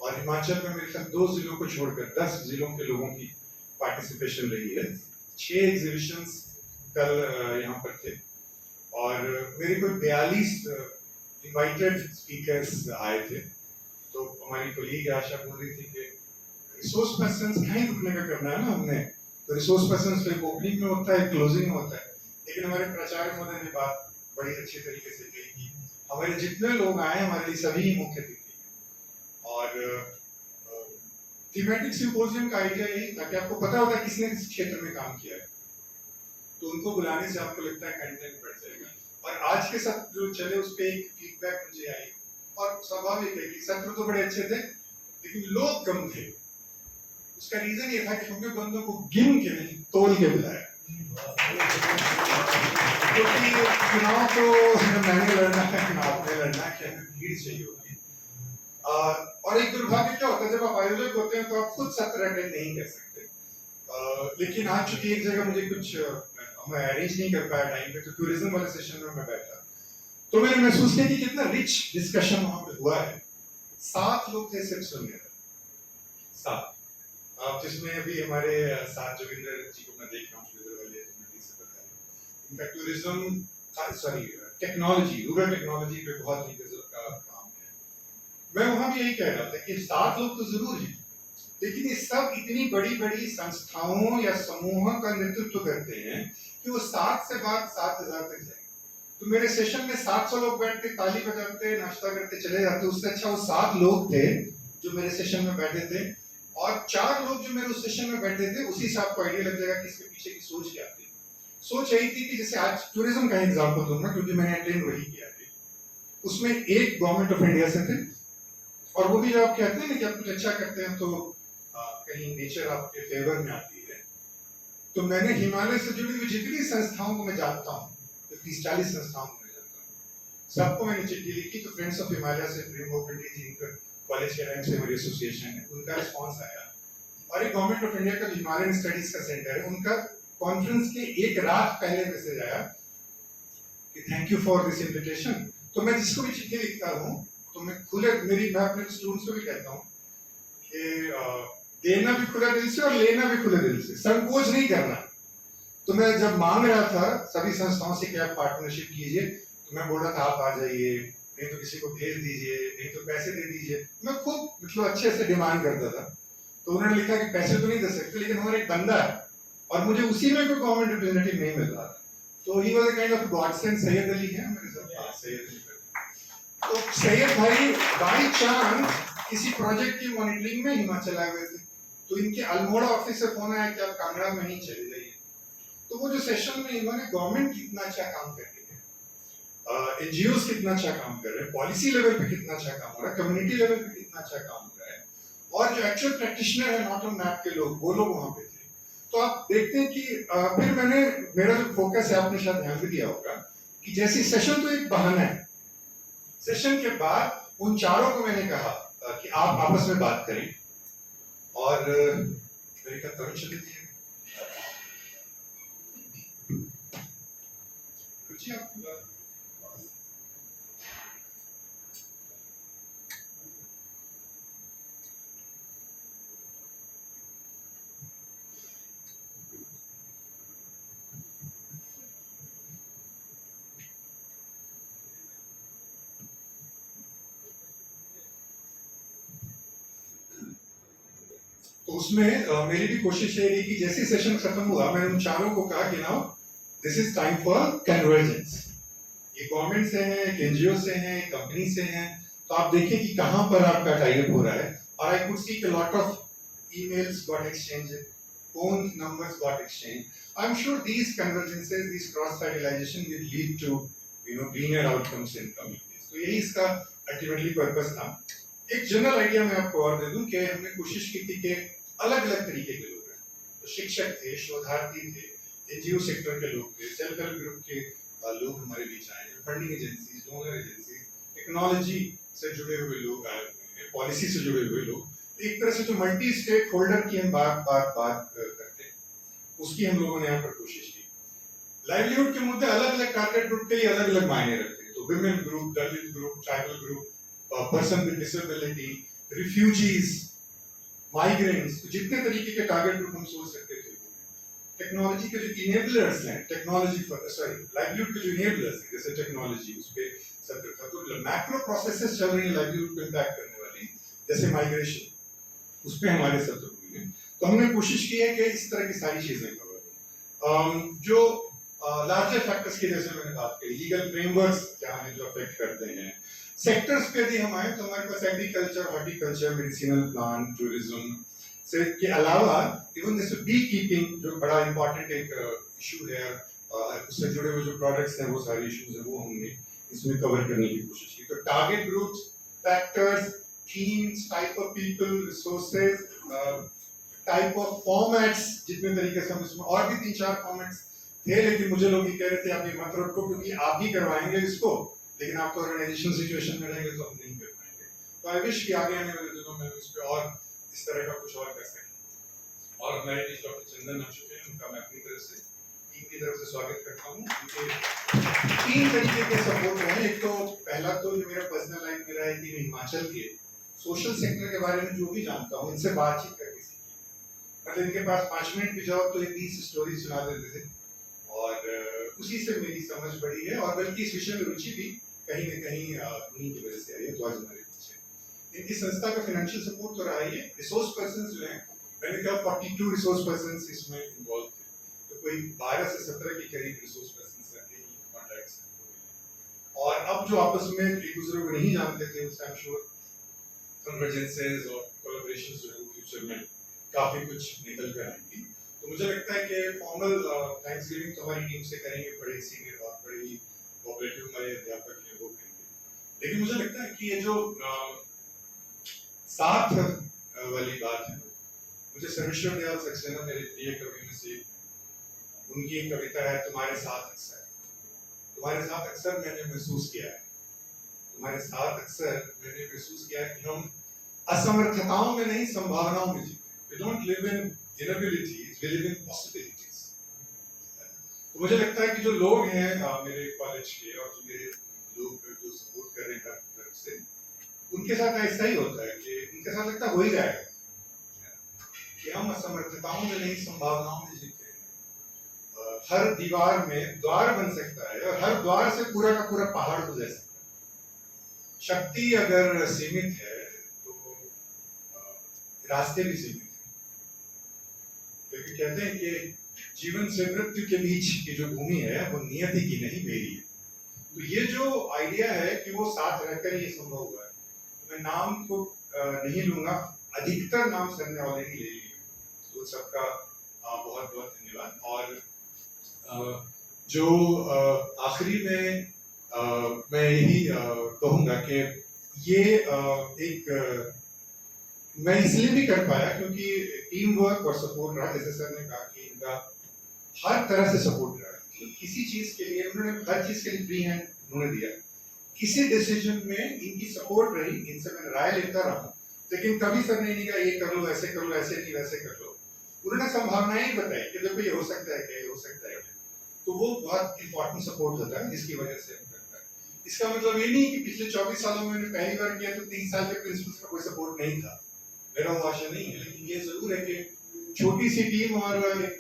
और हिमाचल में मेरे ख्याल 2 जिलों को छोड़कर 10 जिलों के लोगों की पार्टिसिपेशन रही है। 6 एग्जीबिशंस कल यहाँ पर थे और मेरे को 42 इनवाइटेड स्पीकर्स आए थे। तो हमारी कोलीग आशा बोल रही थी कि रिसोर्स पर्सन कहीं रुकने का करना है ना हमने, तो रिसोर्स पर्सन तो एक ओपनिंग में होता है, क्लोजिंग में होता है, लेकिन हमारे प्राचार्य महोदय ने बात बड़ी अच्छी तरीके से कही कि हमारे जितने लोग आए हमारे लिए सभी मुख्य अतिथि हैं। और थीमेटिक सिम्पोजियम का आइडिया यही था कि आपको पता होता है किसने किस क्षेत्र में काम किया है, तो उनको बुलाने से आपको लगता है कंटेंट बढ़ जाएगा। और आज के सत्र जो चले उस पर एक फीडबैक मुझे आई, और स्वाभाविक है कि सत्र तो बड़े अच्छे थे लेकिन लोग कम थे। उसका रीजन ये था कि हमने बंदों को गिन के नहीं तोल के बुलाया, क्योंकि चुनाव तो मैंने लड़ना है ना आपने लड़ना है, क्या भीड़ चाहिए होगी। और एक दुर्भाग्य क्या होता है जब आप आयोजक होते हैं तो आप खुद सत्र अटेंड नहीं कर सकते। लेकिन आज चूंकि एक जगह मुझे कुछ मैं अरेंज नहीं कर पाया टाइम पे, तो टूरिज्म वाले सेशन में मैं बैठा तो मैंने महसूस किया कि कितना रिच डिस्कशन वहां पे हुआ है। 7 लोग थे सिर्फ सुनने में, 7। अब जिसमें अभी हमारे साथ जोगिंदर जी को मैं देख रहा हूँ, जोगिंदर वाले से बता रहे, इनका tourism sorry technology, rural technology पे बहुत ही गजब का काम है। मैं वहां भी यही कह रहा था कि 7 लोग तो जरूर हैं, लेकिन ये सब इतनी बड़ी बड़ी संस्थाओं या समूहों का नेतृत्व करते हैं कि वो 7 से बात 7000 तक जाए। तो मेरे सेशन में 700 लोग बैठते, ताली बजाते, नाश्ता करते चले जाते, उससे अच्छा वो 7 लोग थे जो मेरे सेशन में बैठे थे, और 4 लोग जो मेरे उस सेशन में बैठे थे, उसी से आपको आइडिया लग जाएगा कि इसके पीछे की सोच क्या थी। सोच यही थी कि जैसे आज टूरिज्म का एग्जाम्पल दूंगा क्योंकि मैंने अटेंड वही किया था, उसमें एक गवर्नमेंट ऑफ इंडिया से थे, और वो भी जब आप कहते हैं ना कि आप कुछ अच्छा करते हैं तो कहीं नेचर आपके फेवर में आती है। तो मैंने हिमालय से जुड़ी हुई जितनी संस्थाओं को मैं जानता हूँ, 30-40 संस्थाओं को मैं जानता हूँ, सबको मैंने चिट्ठी लिखी। तो फ्रेंड्स ऑफ हिमालय से प्रेम मोहन जी, कॉलेज के रैंक से हमारी एसोसिएशन है, उनका रिस्पॉन्स आया। और एक गवर्नमेंट ऑफ इंडिया का हिमालयन स्टडीज का सेंटर है, उनका कॉन्फ्रेंस के एक रात पहले मैसेज आया कि thank you for this invitation. तो मैं जिसको भी चिट्ठी लिखता हूँ तो मैं अपने स्टूडेंट्स को भी कहता हूँ कि देना भी खुला दिल से और लेना भी खुले दिल से, संकोच नहीं करना। तो मैं जब मांग रहा था सभी संस्थाओं से कि आप पार्टनरशिप कीजिए, तो मैं बोल रहा था आप आ जाइए, नहीं तो किसी को भेज दीजिए, नहीं तो पैसे दे दीजिए। मैं खूब मतलब अच्छे से डिमांड करता था। तो उन्होंने लिखा कि पैसे तो नहीं दे सकते, लेकिन हमारा एक बंदा है और मुझे उसी में कोई गवर्नमेंट रिप्रेजेंटेटिव नहीं मिल रहा था। तो he was a kind of godsend. Syed Ali है मेरे साथ, सैयद अली। तो सैयद भाई बाई चांस किसी प्रोजेक्ट की मॉनिटरिंग में हिमाचल आए हुए थे, तो इनके अल्मोड़ा ऑफिस से फोन आया कि आप कांगड़ा में ही चले जाइए। तो वो जो सेशन में इन्होंने गवर्नमेंट कितना अच्छा काम कर रही है, एनजीओस कितना अच्छा काम कर रहे हैं, पॉलिसी लेवल पे कितना अच्छा काम हो रहा है, कम्युनिटी लेवल पे कितना अच्छा काम हो रहा है, और जो एक्चुअल प्रैक्टिशनर है नॉट ऑन मैप के लोग, वो लोग वहां पे थे। तो आप देखते हैं कि फिर मेरा जो फोकस है, आपने शायद ध्यान भी दिया होगा कि जैसे सेशन तो एक बहाना है, सेशन के बाद उन चारों को मैंने कहा कि आप आपस में बात करें। और मेरे का तरुण शब्द है कुछ आपकी बात तो उसमें मेरी भी कोशिश ये रही कि जैसे सेशन खत्म हुआ मैंने उन चारों को कहा कि now this is time for convergence. ये गवर्नमेंट से हैं, एनजीओ से हैं, कंपनी से हैं, तो आप देखिए कि कहां पर आपका टाइप हो रहा है। और I could see a lot of emails got exchanged, phone numbers got exchanged. I'm sure these convergences, these cross fertilization will lead to greener outcomes in communities. तो यही इसका अल्टीमेटली पर्पस था। एक जनरल आइडिया मैं आपको और दे दूं कि हमने कोशिश की थी कि अलग अलग तरीके के लोग हैं, तो शिक्षक थे, शोधार्थी थे, एनजीओ सेक्टर के लोग थे, सेल्फ हेल्प ग्रुप के लोग हमारे बीच आए हैं, funding agencies, donor agencies, technology से जुड़े हुए लोग आए हुए हैं, पॉलिसी से जुड़े हुए लोग। एक तरह से जो मल्टी स्टेक होल्डर की हम बात करते हैं, उसकी हम लोगों ने यहाँ पर कोशिश की। लाइवलीहुड के मुद्दे अलग अलग टारगेट ग्रुप के लिए अलग अलग मायने रखते हैं। तो women group, Dalit group, tribal group, person with disability, refugees, migrants, जितने तरीके के टारगेट ग्रुप हम सोच सकते थे। टेक्नोलॉजी के जो इनेबलर्स हैं, लाइवलीहुड के जो इनेबलर्स हैं, जैसे टेक्नोलॉजी, उस पे सत्र था, तो मैक्रो प्रोसेसेस चल रही है लाइवलीहुड को इम्पैक्ट करने वाली, जैसे माइग्रेशन, उस पे हमारे सत्र हुए हैं। तो हमने कोशिश की है कि इस तरह की सारी चीजें कवर जो लार्जर फैक्टर्स की, जैसे मैंने बात की, लीगल फ्रेमवर्क्स क्या हैं जो अफेक्ट करते हैं। सेक्टर्स पे यदि हम आए तो हमारे पास agriculture, horticulture, medicinal plant, tourism से के अलावा इवन जैसे बी कीपिंग जो बड़ा इंपॉर्टेंट एक इशू है, उससे जुड़े हुए जो प्रोडक्ट्स हैं, वो सारे इश्यूज हैं, वो हमने इसमें कवर करने की कोशिश की। तो target groups, factors, themes, type of people, resources, type of formats, जितने तरीके से हम इसमें, और भी 3-4 फॉर्मेट्स थे, लेकिन मुझे लोग ये कह रहे थे आप ये मत रखो क्योंकि आप ही करवाएंगे इसको, लेकिन आप तो ऑर्गेनाइजेशन सिचुएशन में रहेंगे तो हम नहीं कर पाएंगे। तो आई विश कि आगे आने वाले दिनों में इस पे और इस तरह का कुछ और कर सकें। और हमारे बीच डॉक्टर चंदन आ चुके हैं, उनका मैं अपनी तरफ से, टीम की तरफ से स्वागत करता हूँ। उनके 3 तरीके के सपोर्ट हैं। एक तो पहला तो जो मेरा पर्सनल लाइफ में रहा है कि मैं हिमाचल के सोशल सेक्टर के बारे में जो भी जानता हूँ, इनसे बातचीत करके सीखी। मतलब इनके पास 5 मिनट भी जाओ तो ये 20 स्टोरी सुना देते थे, और उसी से मेरी समझ बढ़ी है, और बल्कि इस विषय में रुचि भी कहीं न कहीं उन्हीं की वजह से आई है। तो आज हमारे पीछे इनकी संस्था का फाइनेंशियल सपोर्ट तो रहा ही है। रिसोर्स पर्सन जो है, मैंने कहा 42 रिसोर्स पर्सन इसमें इन्वॉल्व थे, तो कोई 12 से 17 के करीब रिसोर्स पर्सन के कॉन्टैक्ट्स हैं। और अब जो आपस में एक दूसरे को नहीं जानते थे, उस आई एम श्योर कन्वर्जेंसेस और कोलैबोरेशंस जो है वो फ्यूचर में काफी कुछ निकल कर आएंगी। तो मुझे लगता है कि फॉर्मल थैंक्सगिविंग तो हमारी टीम से करेंगे, बड़े सीनियर और बड़े ही कोऑपरेटिव हमारे अध्यापक हैं वो करेंगे। लेकिन मुझे लगता है कि ये जो साथ वाली बात है, मुझे सर्वेश्वर दयाल सक्सेना, मेरे प्रिय कवि में से, उनकी एक कविता है, तुम्हारे साथ अक्सर। तुम्हारे साथ अक्सर मैंने महसूस किया है, तुम्हारे साथ अक्सर मैंने महसूस किया है कि हम असमर्थताओं में नहीं, संभावनाओं में जीते। We don't live in inabilities, we live in possibilities. तो मुझे लगता है कि जो लोग हैं मेरे कॉलेज के, और जो मेरे लोग जो सपोर्ट कर रहे हैं हर तरफ से, उनके साथ ऐसा ही होता है कि उनके साथ लगता हो ही जाएगा कि हम असमर्थताओं में नहीं, संभावनाओं में जीते हैं। हर दीवार में द्वार बन सकता है, और हर द्वार से पूरा का पूरा पहाड़ गुजर सकता है। शक्ति अगर सीमित है तो रास्ते भी सीमित हैं। क्योंकि कहते हैं कि जीवन से मृत्यु के बीच की जो भूमि है वो नियति की नहीं, मेरी है। तो ये जो आइडिया है कि वो साथ रहकर ये संभव हुआ है। मैं नाम तो नहीं लूंगा, अधिकतर नाम सर ने ऑलरेडी ले लिए, तो सबका बहुत बहुत धन्यवाद। और जो आखिरी में मैं यही कहूँगा कि ये एक मैं इसलिए भी कर पाया क्योंकि टीम वर्क और सपोर्ट रहा। जैसे सर ने कहा कि इनका हर तरह से सपोर्ट रहा, तो किसी चीज के लिए उन्होंने, हर चीज के लिए फ्री हैंड उन्होंने दिया। किसी डिसीजन में इनकी सपोर्ट रही, इनसे मैं राय लेता रहा, लेकिन कभी सर ने नहीं कहा ये कर लो, ऐसे कर लो, ऐसे नहीं वैसे कर लो। उन्होंने संभावनाएं बताई कि देखो ये हो सकता है, क्या ये हो सकता है। तो वो बहुत इंपॉर्टेंट सपोर्ट होता है, जिसकी वजह से हम करता है। इसका मतलब ये नहीं कि पिछले 24 सालों में मैंने पहली बार किया तो 30 साल के प्रिंसिपल्स का कोई सपोर्ट नहीं था, मेरा वो आशा नहीं है। लेकिन ये जरूर है कि छोटी सी टीम और एक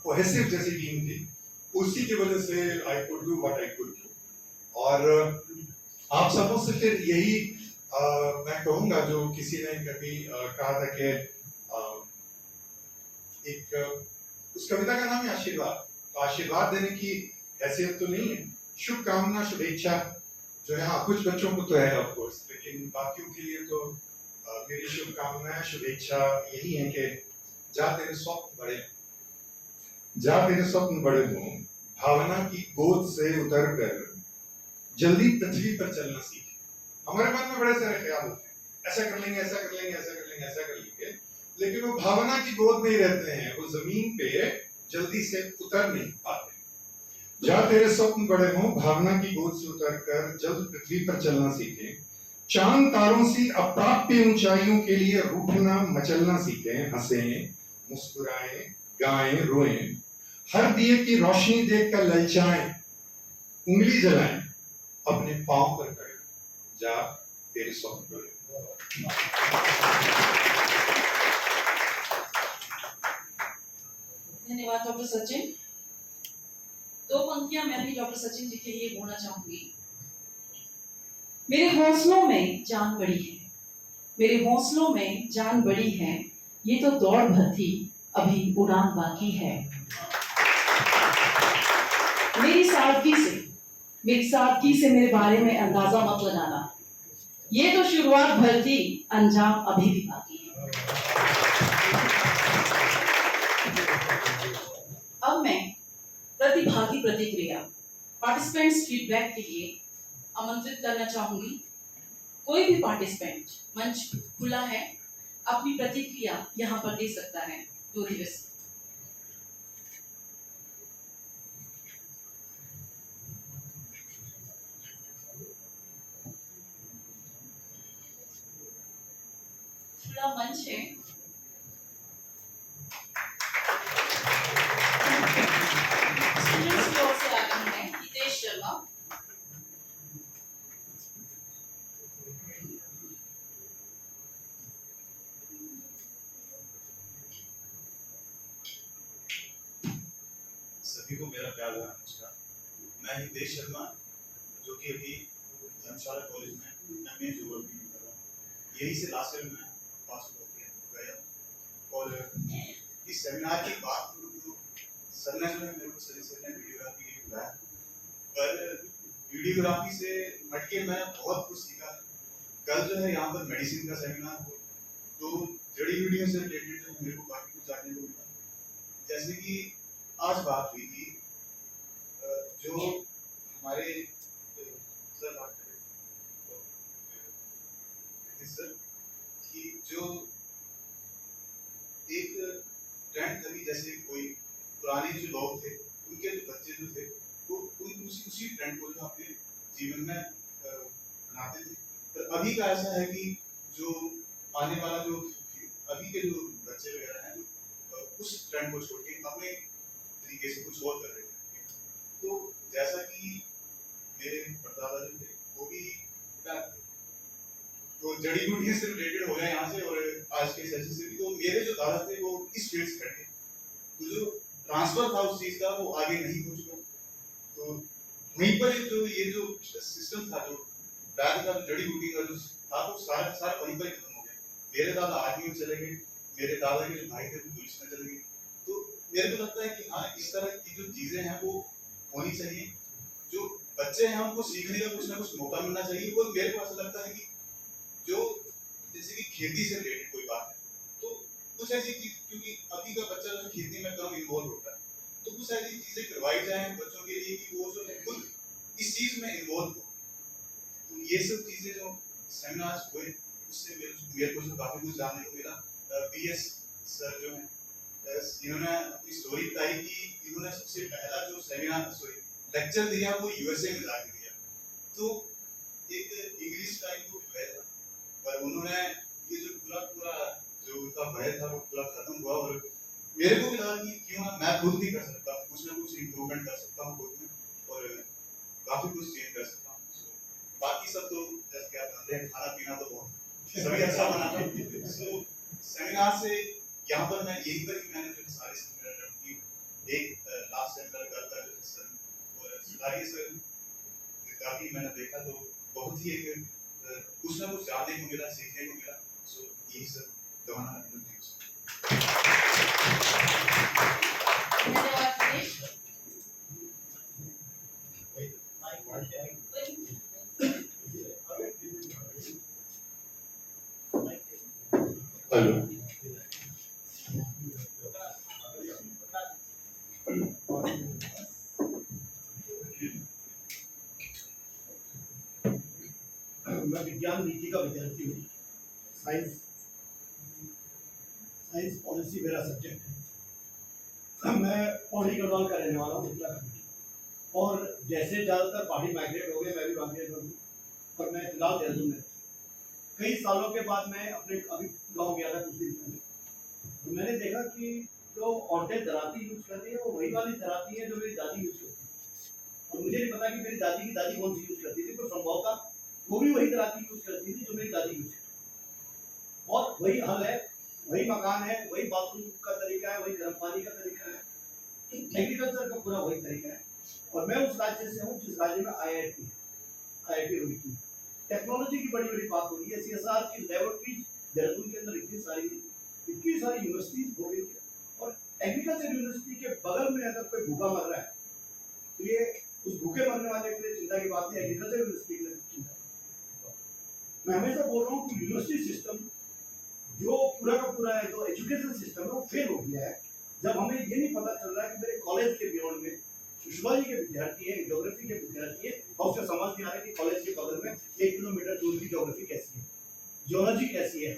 कोहेसिव जैसी टीम थी, उसी की वजह से I could do what I could do. और आप सबों से फिर यही मैं कहूँगा, जो किसी ने कभी कहा था कि एक उस कविता का नाम है आशीर्वाद। तो आशीर्वाद देने की हैसियत तो नहीं है, शुभकामना, शुभेच्छा जो है, हाँ कुछ बच्चों को तो है ऑफ कोर्स, लेकिन बाकियों के लिए तो मेरी शुभकामनाएं, शुभेच्छा यही है कि जा तेरे स्वप्न बड़े, जा तेरे स्वप्न बड़े हों, भावना की गोद से उतर कर जल्दी पृथ्वी पर चलना सीख। हमारे मन में बड़े सारे ख्याल होते हैं, ऐसा कर लेंगे, ऐसा कर लेंगे, ऐसा कर लेंगे, ऐसा कर लेंगे, लेकिन वो भावना की गोद में ही रहते हैं, वो जमीन पे जल्दी से उतर नहीं पाते। जा तेरे स्वप्न बड़े हों, भावना की गोद से उतर कर जल्द पृथ्वी पर चलना सीखें, चांद तारों सी अप्राप्य ऊंचाइयों के लिए रूठना मचलना सीखें, हंसें, मुस्कुराएं, गाएं, रोएं, हर दिए की रोशनी देखकर ललचाएं, उंगली जलाएं, अपने पांव पर खड़े, जा तेरे स्वप्न बड़े। धन्यवाद डॉक्टर सचिन। दो पंक्तियां मैं भी डॉक्टर सचिन जी के लिए बोलना चाहूंगी। मेरे हौसलों में जान बड़ी है, मेरे हौसलों में जान बड़ी है, ये तो दौड़ भर थी, अभी उड़ान बाकी है। मेरी सादगी से मेरे बारे में अंदाजा मत लगाना, ये तो शुरुआत भर थी, अंजाम अभी भी बाकी है। अब मैं प्रतिभागी प्रतिक्रिया पार्टिसिपेंट्स फीडबैक के लिए आमंत्रित करना चाहूंगी। कोई भी पार्टिसिपेंट, मंच खुला है, अपनी प्रतिक्रिया यहाँ पर दे सकता है। 2 दिवस खुला मंच है। स्टूडेंट्स की ओर से आ रही है हितेश शर्मा। सभी को मेरा प्यार भरा नमस्कार। मैं हितेश शर्मा, जो कि अभी धर्मशाला कॉलेज में MA ज्योग्राफी में कर रहा हूँ। यही से लास्ट ईयर में पास हो गया। और इस सेमिनार की बात करूँ तो सर ने जो है मेरे को सर ने वीडियोग्राफी के लिए बुलाया, पर वीडियोग्राफी से हटके मैं बहुत कुछ सीखा। कल जो है यहाँ पर मेडिसिन का सेमिनार हो, तो जड़ी बूटियों से रिलेटेड जो मेरे को काफ़ी कुछ जानने को मिला। जैसे कि आज बात हुई थी जो हमारे सर बात कर रहे सर कि जो एक ट्रेंड था, जैसे कोई पुराने जो लोग थे उनके जो बच्चे जो थे वो उसी ट्रेंड को जो अपने जीवन में बनाते थे। पर अभी का ऐसा है कि जो आने वाला जो अभी के जो बच्चे वगैरह हैं जो उस ट्रेंड को छोड़ के अपने तरीके से कुछ और कर रहे हैं। तो जैसा कि मेरे परदादा जो थे वो भी तो जड़ी बूटियों से रिलेटेड हो गया यहाँ से, और आज के सेशन से भी। तो मेरे जो दादा थे वो इस फील्ड से करते, तो जो ट्रांसफर था उस चीज का वो आगे नहीं हो चुका। तो वहीं पर जो ये जो सिस्टम था, जो बैग का जड़ी बूटी का जो था, वो सारा वहीं पर खत्म हो गया। मेरे दादा आर्मी में चले गए, मेरे दादा के जो भाई थे वो पुलिस में चले गए। तो मेरे को लगता है कि हाँ, इस तरह की जो चीजें हैं वो होनी चाहिए। जो बच्चे हैं उनको सीखने का कुछ ना कुछ मौका मिलना चाहिए। और मेरे को ऐसा लगता है कि जो जैसे कि खेती से रिलेटेड कोई बात है, तो कुछ ऐसी चीज, क्योंकि अभी का बच्चा जो खेती में कम इन्वॉल्व होता है, तो कुछ ऐसी चीजें करवाई जाए बच्चों के लिए कि वो जो है खुद इस चीज में इन्वॉल्व हो। तो ये सब चीजें जो सेमिनार्स हुए उससे मेरे को जो काफी कुछ जानने को मिला। BS सर जो है इन्होंने अपनी स्टोरी बताई कि इन्होंने सबसे पहला जो सेमिनार लेक्चर दिया वो USA में जाके दिया। तो एक इंग्लिश का इनको भय था, पर उन्होंने ये जो पूरा जो उनका भय था वो पूरा खत्म हुआ। और मेरे को भी लगा कि क्यों ना मैं खुद भी कर सकता हूँ, कुछ ना कुछ इम्प्रूवमेंट कर सकता हूँ खुद में, और काफी कुछ चेंज कर सकता हूँ। बाकी सब तो जैसे आप जानते हैं, खाना पीना तो बहुत सभी अच्छा बनाते हैं। तो सेमिनार से यहाँ पर मैं यही पर कि मैंने जो सारे सेमिनार अटेंड की, एक लास्ट सेमिनार करता जो सर और सारी सर काफी मैंने देखा, तो बहुत ही एक कुछ ना कुछ जानने को मिला, सीखने को मिला। सो यही सब कहना है। धन्यवाद दिनेश। हेलो मैं विज्ञान नीति का विद्यार्थी हूँ। साइंस पॉलिसी मेरा सब्जेक्ट है। मैं पौड़ी गढ़वाल का रहने वाला हूँ, उत्तराखंड। और जैसे ज़्यादातर पहाड़ी माइग्रेट हो गए, मैं भी माइग्रेट हो गया। और मैं फिलहाल देहरादून में कई सालों के बाद मैं अपने अभी गाँव गया था कुछ दिन पहले, तो मैंने देखा कि जो औरतें दराती यूज़ कर रही है वो वही वाली दराती है जो मेरी दादी यूज़ करती है। और मुझे नहीं पता कि मेरी दादी की दादी कौन सी यूज़ करती थी, पर संभवतः वो भी वही दराती यूज़ करती थी जो मेरी दादी यूज़ करती थी। और वही हल है, वही मकान है, वही बाथरूम का तरीका है, वही गर्म पानी का तरीका है, एग्रीकल्चर का पूरा वही तरीका है। और मैं उस राज्य से हूँ जिस राज्य में IIT रुड़की टेक्नोलॉजी की बड़ी बड़ी बात हो रही है। CSR की लेबोरेटरीज देहरादून के अंदर इतनी सारी यूनिवर्सिटीज हो गई है। और एग्रीकल्चर यूनिवर्सिटी के बगल में अगर कोई भूखा मर रहा है तो ये उस भूखे मरने वाले के लिए चिंता की बात है, एग्रीकल्चर यूनिवर्सिटी के लिए चिंता की बात है। मैं हमेशा बोल रहा हूँ कि यूनिवर्सिटी सिस्टम जो पूरा का पूरा है, जो एजुकेशन सिस्टम है वो फेल हो गया है। जब हमें ये नहीं पता चल रहा है कि मेरे कॉलेज के बियॉन्ड में सुषमा जी के विद्यार्थी हैं, ज्योग्राफी के विद्यार्थी हैं, और उसे समझ नहीं आ रहा है कि कॉलेज के बगल में 1 किलोमीटर दूर की ज्योग्राफी कैसी है, जियोलॉजी कैसी है,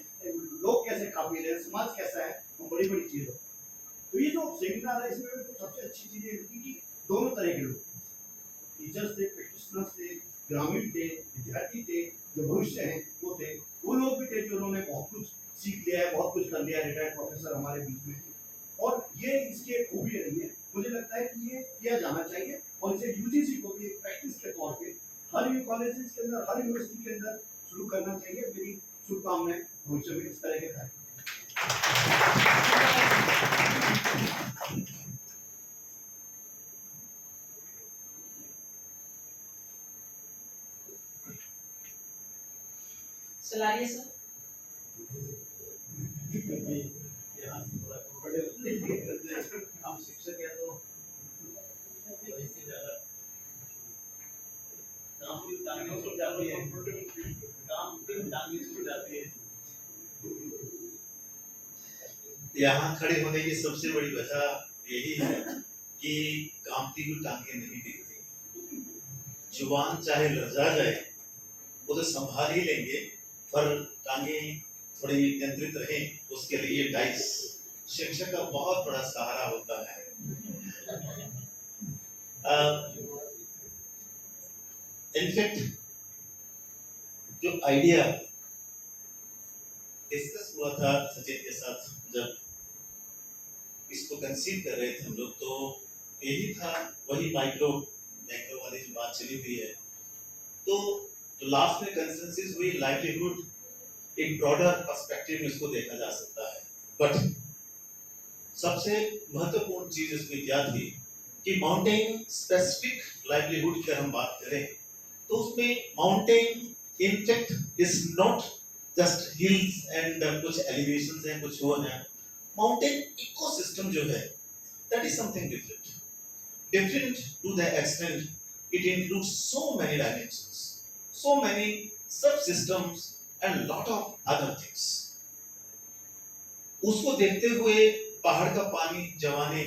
लोग कैसे खा पी रहे हैं, समाज कैसा है, वो बड़ी बड़ी चीज़ हो। तो ये जो सेमिनार है इसमें तो सबसे अच्छी चीज़ ये थी कि दोनों तरह के लोग, टीचर्स थे, प्रैक्टिशनर्स थे, ग्रामीण थे, विद्यार्थी थे, जो भविष्य हैं वो थे, वो लोग भी थे जो उन्होंने बहुत कुछ सीख लिया है, बहुत कुछ कर लिया है। रिटायर्ड प्रोफेसर हमारे बीच में थे और ये इसकी खूबी रही है। मुझे लगता है कि ये किया जाना चाहिए और इसे UGC को भी एक प्रैक्टिस के तौर पे हर कॉलेजेस के अंदर, हर यूनिवर्सिटी के अंदर शुरू करना चाहिए। मेरी शुभकामनाएं भविष्य में इस तरह के कार्य। सलारिया सर। हम शिक्षक हैं तो इससे ज्यादा काम की टांगें छूट जाती है, काम की टांगें छूट जाती है। यहाँ खड़े होने की सबसे बड़ी वजह यही है कि कामती को टांगे नहीं दिखती। जुबान चाहे लर्जा जाए वो तो संभाल ही लेंगे, पर टांगे थोड़ी नियंत्रित रहें, उसके लिए डाइस शिक्षक का बहुत बड़ा सहारा होता है। इनफैक्ट जो आइडिया डिस्कस हुआ था सचिन के साथ, जब इसको कंसीव कर रहे थे हम लोग, तो यही था, वही माइक्रो वाली जो बात चली हुई है। तो लास्ट में कंसेंसस हुई लाइवलीहुड, एक ब्रॉडर पर्सपेक्टिव में इसको देखा जा सकता है। बट सबसे महत्वपूर्ण चीज इसमें क्या थी कि माउंटेन स्पेसिफिक लाइवलीहुड की हम बात करें तो उसमें mountain in fact is not just hills and कुछ एलिवेशंस हैं, कुछ वो है। माउंटेन इकोसिस्टम जो है that is something different to the extent it includes so many dimensions, so many subsystems and lot of other things. उसको देखते हुए पहाड़ का पानी, जवानी,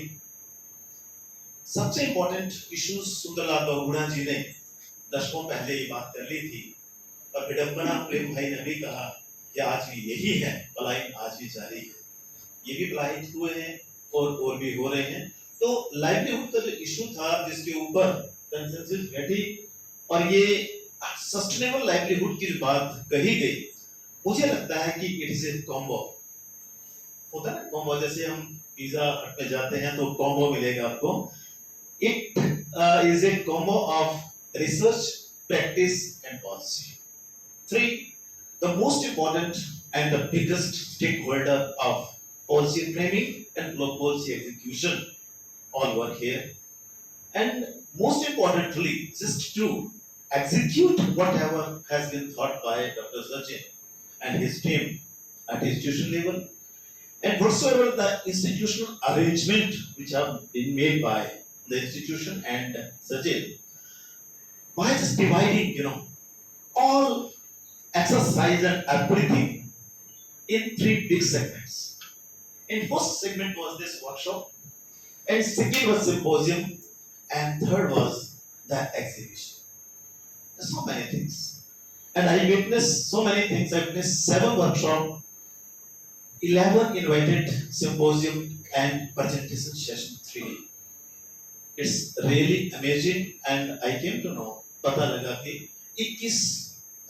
सबसे इंपॉर्टेंट इश्यूज सुंदरलाल बहुगुणा जी ने दशकों पहले ये बात कर ली थी और विडंबना प्रेम भाई ने भी कहा कि आज भी यही है, पलायन आज भी जारी है। ये भी पलायन हुए हैं और भी हो रहे हैं। तो लाइवलीहुड का जो इशू था जिसके ऊपर कंसेंसस बैठी और ये सस्टेनेबल लाइवलीहुड की जो बात कही गई, मुझे लगता है कि इट इज ए कॉम्बो होता है। कॉम्बो जैसे हम पिज्जा हट में जाते हैं तो कॉम्बो मिलेगा आपको। It is a combo of research, practice and policy. 3, the most important and the biggest stakeholder of policy framing and policy execution all work here, and most importantly just to execute whatever has been thought by Dr. Sachin and his team at institution level, and whatsoever the institutional arrangement which have been made by the institution and Sachin, by just dividing all exercise and everything in 3 big segments. In first segment was this workshop, and second was symposium, and third was the exhibition. There's so many things, and I witnessed so many things. I witnessed 7 workshops, 11 invited symposium, and presentation session 3. It's really amazing, and I came to know, पता लगा कि 21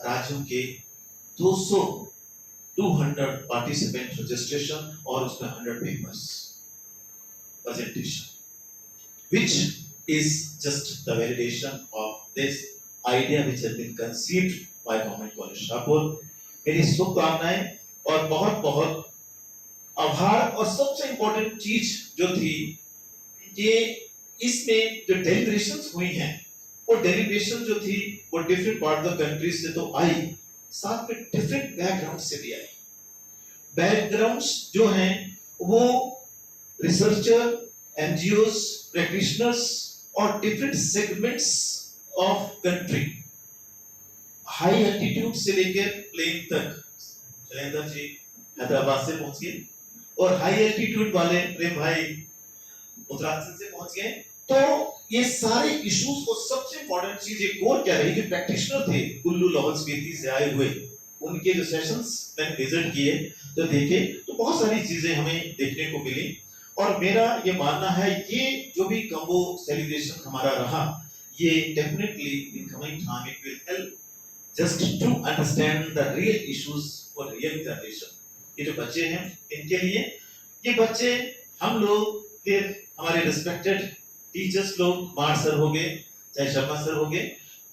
राज्यों के 200 participant registration और उसमें 100 papers presentation, which is just the validation of this idea which has been conceived by Government College Shahpur. मेरी शुभकामनाएं और बहुत बहुत आभार। और सबसे इम्पोर्टेंट चीज जो थी कि इसमें जो डेलिब्रेशंस हुई हैं वो डेलिब्रेशन जो थी वो different part of the country से तो आई, साथ में डिफरेंट बैकग्राउंड से भी आई। बैकग्राउंड्स जो हैं वो रिसर्चर, एनजीओस, प्रैक्टिशनर्स और different segments of country, high altitude से लेकर प्लेन तक। शैलेंद्र जी हैदराबाद से पहुंच गए और हाई एल्टीट्यूड वाले प्रेम भाई उत्तराखंड से पहुंच गए। तो ये सारे इश्यूज को सबसे इंपॉर्टेंट चीज एक और क्या रही, जो प्रैक्टिशनर थे कुल्लू लाहौल स्पीति से आए हुए, उनके जो सेशंस मैंने विजिट किए तो देखे तो बहुत सारी चीजें हमें देखने को मिली। और मेरा ये मानना है ये जो भी कम्बो सेलिब्रेशन हमारा रहा, ये definitely in coming time it will help just to understand the real issues for real generation. ये जो बच्चे हैं इनके लिए, ये बच्चे हम लोग, फिर हमारे रिस्पेक्टेड टीचर्स लोग, कुमार सर हो गए चाहे शर्मा सर हो गए,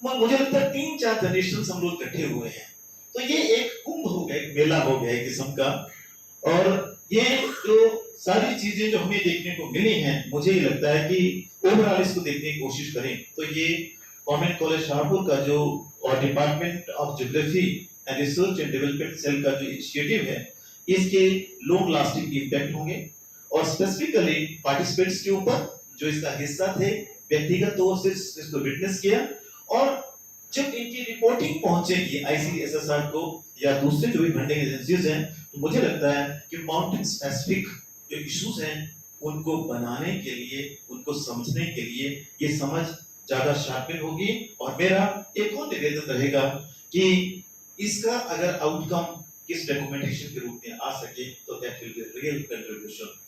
मुझे लगता है 3-4 जनरेशन हम लोग इकट्ठे हुए हैं। तो ये एक कुंभ हो गया, एक मेला हो गया एक किस्म का। और ये जो सारी चीजें जो हमें देखने को मिली हैं, मुझे ये लगता है कि ओवरऑल इसको देखने की कोशिश करें तो ये गवर्नमेंट कॉलेज शाहपुर का जो और department of geography and research and development cell का जो इनिशिएटिव है, इसके लॉन्ग लास्टिंग इम्पैक्ट होंगे। और स्पेसिफिकली पार्टिसिपेंट्स के ऊपर जो इसका हिस्सा थे, व्यक्तिगत तौर से इसको विटनेस किया, और जब इनकी रिपोर्टिंग पहुंचेगी आईसीएसएसआर को या दूसरे जो भी फंडिंग एजेंसीज हैं, तो मुझे लगता है कि माउंटेन स्पेसिफिक जो इश्यूज हैं उनको बनाने के लिए, उनको समझने के लिए ये समझ ज्यादा शार्पन होगी। और मेरा एक और निवेदन रहेगा कि इसका अगर आउटकम किस डॉक्यूमेंटेशन के रूप में आ सके तो that will be real contribution.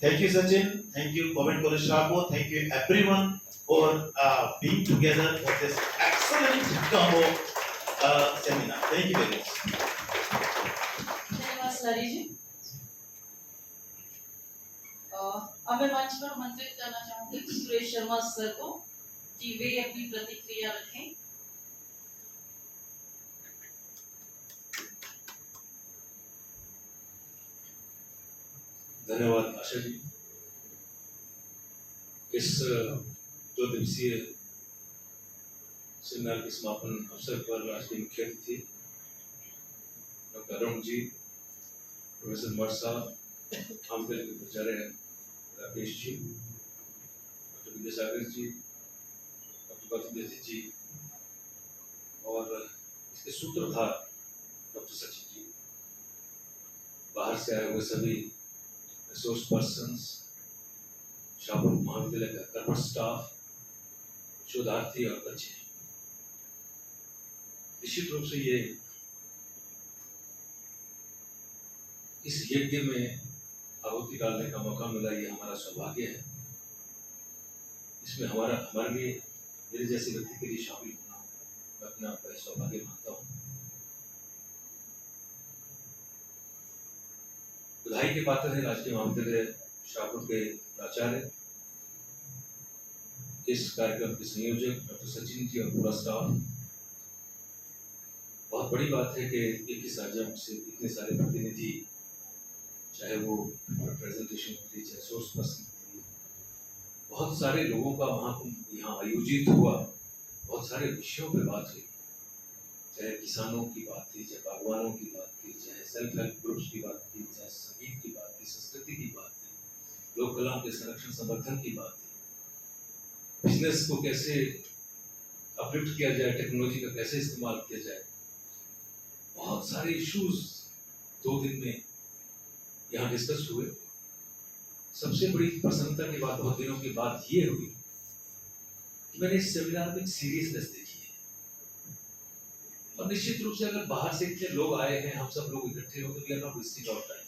Thank you Sachin, thank you Government College Shahpur, thank you everyone for being together for this excellent combo seminar. Thank you very much. धन्यवाद सलारी जी। अब मैं मंच पर आमंत्रित करना चाहूंगी सुरेश शर्मा सर को कि वे अपनी प्रतिक्रिया रखें। धन्यवाद आशा जी। इस 2 दिवसीय सेमिनार के समापन अवसर पर राष्ट्रीय मुख्य अतिथि डॉक्टर अरुण जी, प्रोफेसर मर साहब, आमदल के प्राचार्य राकेश जी, डॉक्टर विद्यासागर जी, डॉक्टर गौतम जी और इसके सूत्रधार डॉक्टर सचिन जी, बाहर से आए हुए सभी रिसोर्स पर्सन्स, शाहपुर महाविद्यालय का कर्मठ स्टाफ, शोधार्थी और बच्चे, निश्चित रूप से ये इस यज्ञ में आहुति डालने का मौका मिला, ये हमारा सौभाग्य है। इसमें हमारे लिए, मेरे जैसे व्यक्ति के लिए शामिल होना मैं अपने आप का सौभाग्य मानता हूँ। बधाई के पात्र है राजकीय महाविद्यालय शाहपुर के प्राचार्य, इस कार्यक्रम के संयोजक डॉक्टर सचिन जी और पूरा स्टाफ। बहुत बड़ी बात है कि एक ही साझा से इतने सारे प्रतिनिधि, चाहे वो प्रेजेंटेशन के लिए, चाहे सोर्स पर्सन के लिए, बहुत सारे लोगों का महाकुंभ यहाँ आयोजित हुआ। बहुत सारे विषयों पर बात हुई, चाहे किसानों की बात थी, चाहे बागवानों की बात थी, चाहे सेल्फ हेल्प ग्रुप्स की बात थी, चाहे संगीत की बात थी, संस्कृति की बात थी, लोक कलाओं के संरक्षण संवर्धन की बात थी, बिजनेस को कैसे अपलिफ्ट किया जाए, टेक्नोलॉजी का कैसे इस्तेमाल किया जाए। बहुत सारे इश्यूज 2 दिन में यहाँ डिस्कस हुए। सबसे बड़ी प्रसन्नता की बात बहुत दिनों के बाद ये हुई कि मैंने इस सेमिनार में सीरियसनेस देखी है। और निश्चित रूप से अगर बाहर से इतने लोग आए हैं, हम सब लोग इकट्ठे हो, तो we are not wasting our time.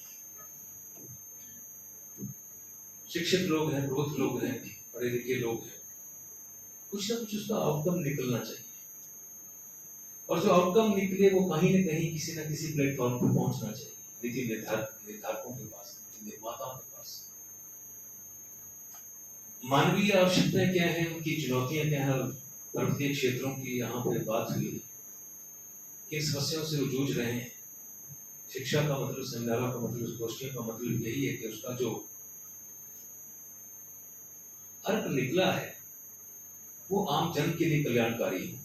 शिक्षित लोग हैं, बहुत लोग हैं, पढ़े लिखे लोग हैं, कुछ ना कुछ उसका आउटकम निकलना चाहिए। और जो आउटकम निकले वो कहीं न कहीं किसी न किसी प्लेटफॉर्म पर पहुंचना चाहिए, नीति निर्धारकों के पास, निर्माताओं के पास। मानवीय आवश्यकताएं क्या है, उनकी चुनौतियां क्या है, पर्वतीय क्षेत्रों की यहाँ पर बात हुई, किन समस्याओं से वो जूझ रहे हैं। शिक्षा का मतलब, सेमिनारों का मतलब, गोष्ठियों का मतलब यही है कि उसका जो अर्क निकला है वो आम जन के लिए कल्याणकारी है।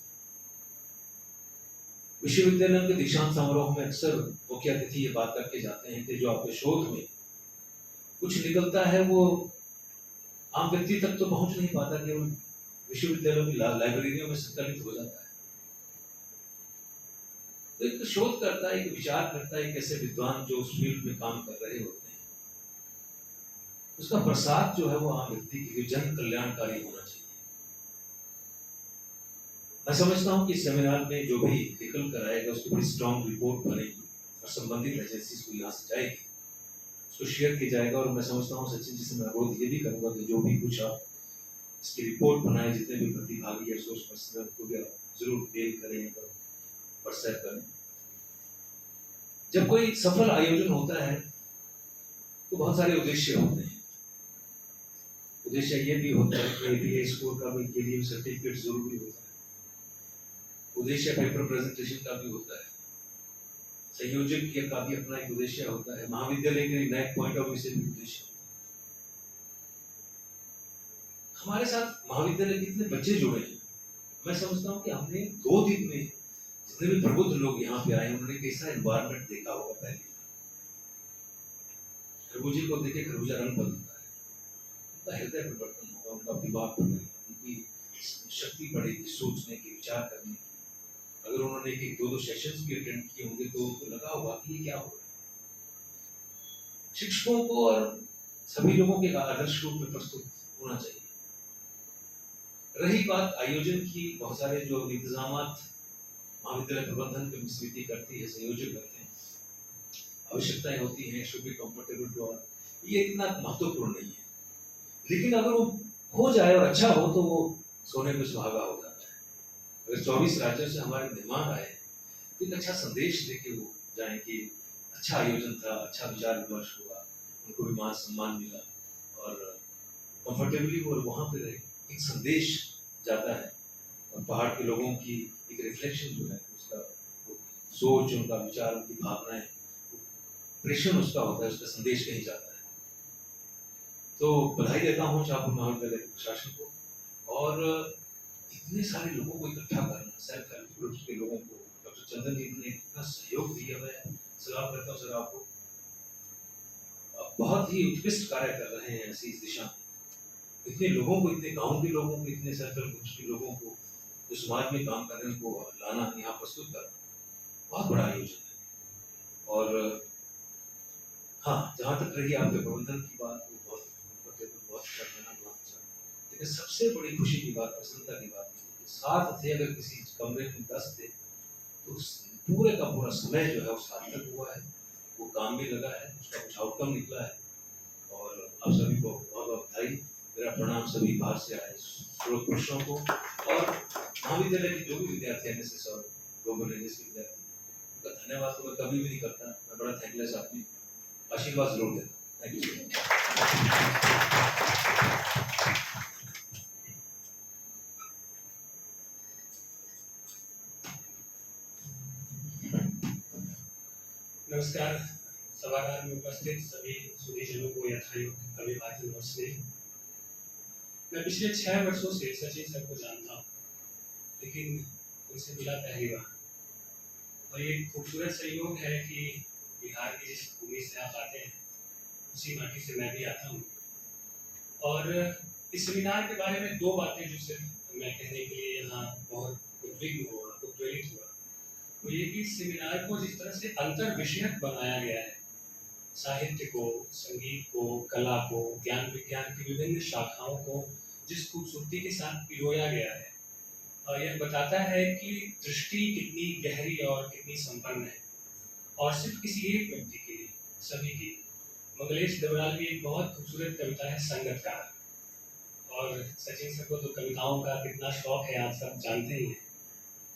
विश्वविद्यालयों के दीक्षांत समारोह में अक्सर मुख्य अतिथि ये बात करके जाते हैं कि जो आपके शोध में कुछ निकलता है वो आम व्यक्ति तक तो पहुंच नहीं पाता, केवल विश्वविद्यालयों की लाइब्रेरियों में संकलित हो जाता है। तो एक शोधकर्ता, एक विचार करता है, एक ऐसे विद्वान जो उस फील्ड में काम कर रहे होते हैं, उसका प्रसाद जो है वो आम व्यक्ति के लिए जन कल्याणकारी होना चाहिए। मैं समझता हूँ कि सेमिनार में जो भी निकल कर आएगा उसकी बड़ी स्ट्रॉन्ग रिपोर्ट बनेगी और संबंधित एजेंसीज को यहाँ से जाएगी, उसको शेयर किया जाएगा। और मैं समझता हूँ सचिन जी से मैं अनुरोध ये भी करूँगा कि जो भी कुछ आप इसकी रिपोर्ट बनाए, जितने भी प्रतिभागी रिसोर्स पर्सन उनको भी आप जरूर मेल करें, व्हाट्सएप करें। जब कोई सफल आयोजन होता है तो बहुत सारे उद्देश्य होते हैं। उद्देश्य ये भी होता है कि APA स्कोर का भी के लिए सर्टिफिकेट जरूरी होता है। उद्देश्य पेपर प्रेजेंटेशन का भी होता है। संयोजक का भी अपना एक उद्देश्य होता है। महाविद्यालय के नए पॉइंट ऑफ व्यू से भी उद्देश्य होता है। हमारे साथ महाविद्यालय के कितने बच्चे जुड़े हैं। मैं समझता हूँ कि हमने 2 दिन में जितने भी प्रबुद्ध लोग यहाँ पे आए उन्होंने कैसा एनवायरनमेंट देखा होगा। पहले खरबूजे को देखे खरबूजा रंग बदलता है, उनका हृदय परिवर्तन होगा, उनका दिमाग बदलेगा, उनकी शक्ति बढ़ेगी सोचने की, विचार करने की। अगर उन्होंने 1-2 सेशंस भी अटेंड किए होंगे तो उनको लगा होगा कि ये क्या हो रहा है। शिक्षकों को और सभी लोगों के आदर्श रूप में प्रस्तुत होना चाहिए। रही बात आयोजन की, बहुत सारे जो इंतजाम महाविद्यालय प्रबंधन की समिति करती है, संयोजक करते हैं, आवश्यकताएं होती हैं, should be comfortable to all, ये इतना महत्वपूर्ण नहीं है। लेकिन अगर वो हो जाए और अच्छा हो तो वो सोने पे सुहागा हो जाता है। अगर 24 राज्यों से हमारे मेहमान आए तो एक अच्छा संदेश देके वो जाएं कि अच्छा आयोजन था, अच्छा विचार विमर्श हुआ, उनको भी मान सम्मान मिला और कंफर्टेबली वो वहाँ पे रहे, एक संदेश जाता है। और पहाड़ के लोगों की एक रिफ्लेक्शन जो है उसका सोच, उनका विचार, उनकी भावनाएं, प्रेषण उसका होता है, उसका संदेश कहीं जाता है। तो बधाई देता हूँ शाहपुर महाविद्यालय के प्रशासन को, और इतने सारे लोगों को इकट्ठा करना, सेल्फ हेल्प ग्रुप्स के लोगों को डॉक्टर चंदन जी ने इतना सहयोग दिया, मैं सलाम करता हूँ सर आपको। बहुत ही उत्कृष्ट कार्य कर रहे हैं ऐसी इस दिशा में। इतने लोगों को, इतने गाँव के लोगों को, इतने सेल्फ हेल्प ग्रुप्स के लोगों को जो समाज में काम कर रहे हैं उनको लाना, यहाँ प्रस्तुत करना बहुत बड़ा आयोजन है। और हाँ, जहाँ तक रही आपके प्रबंधन की बात, वो बहुत अच्छा करना, बहुत अच्छा। लेकिन सबसे बड़ी खुशी की बात, प्रसन्नता की बात, 7 थे, अगर किसी कमरे में 10 थे तो पूरे का पूरा समय जो है वो सार्थक हुआ है, वो काम भी लगा है, उसका कुछ आउटकम निकला है। और आप सभी को बहुत बहुत बधाई, मेरा प्रणाम सभी बाहर से आए स्रोत पुरुषों को, और महाविद्यालय के जो भी विद्यार्थी NSS और ग्लोबल रेंजेस के विद्यार्थी, उनका धन्यवाद तो मैं कभी भी नहीं करता। मैं बड़ा थैंकलेस आदमी, आशीर्वाद जरूर देता हूँ। Thank you. नमस्कार। सभागार में उपस्थित सभी सुधीजनों को यथायोग्य अभिवादन और स्नेह। मैं पिछले 6 वर्षों से सचिन सर को जानता हूँ, लेकिन उनसे मिला पहली बार। और ये खूबसूरत संयोग है कि बिहार की जिस भूमि से आप आते हैं उसी माटी से मैं भी आता हूँ। और इस सेमिनार के बारे में 2 बातें जो सिर्फ मैं कहने के लिए यहाँ बहुत उद्विग्न हुआ, उत्प्रेरित हुआ, वो ये कि सेमिनार को जिस तरह से अंतर विषयक बनाया गया है, साहित्य को, संगीत को, कला को, ज्ञान विज्ञान की विभिन्न शाखाओं को जिस खूबसूरती के साथ पिरोया गया है, यह बताता है कि दृष्टि कितनी गहरी और कितनी संपन्न है। और सिर्फ किसी एक व्यक्ति के लिए, सभी की। मंगलेश देवराल की एक बहुत खूबसूरत कविता है संगतकार, और सचिन सर को तो कविताओं का कितना शौक है आप सब जानते ही हैं।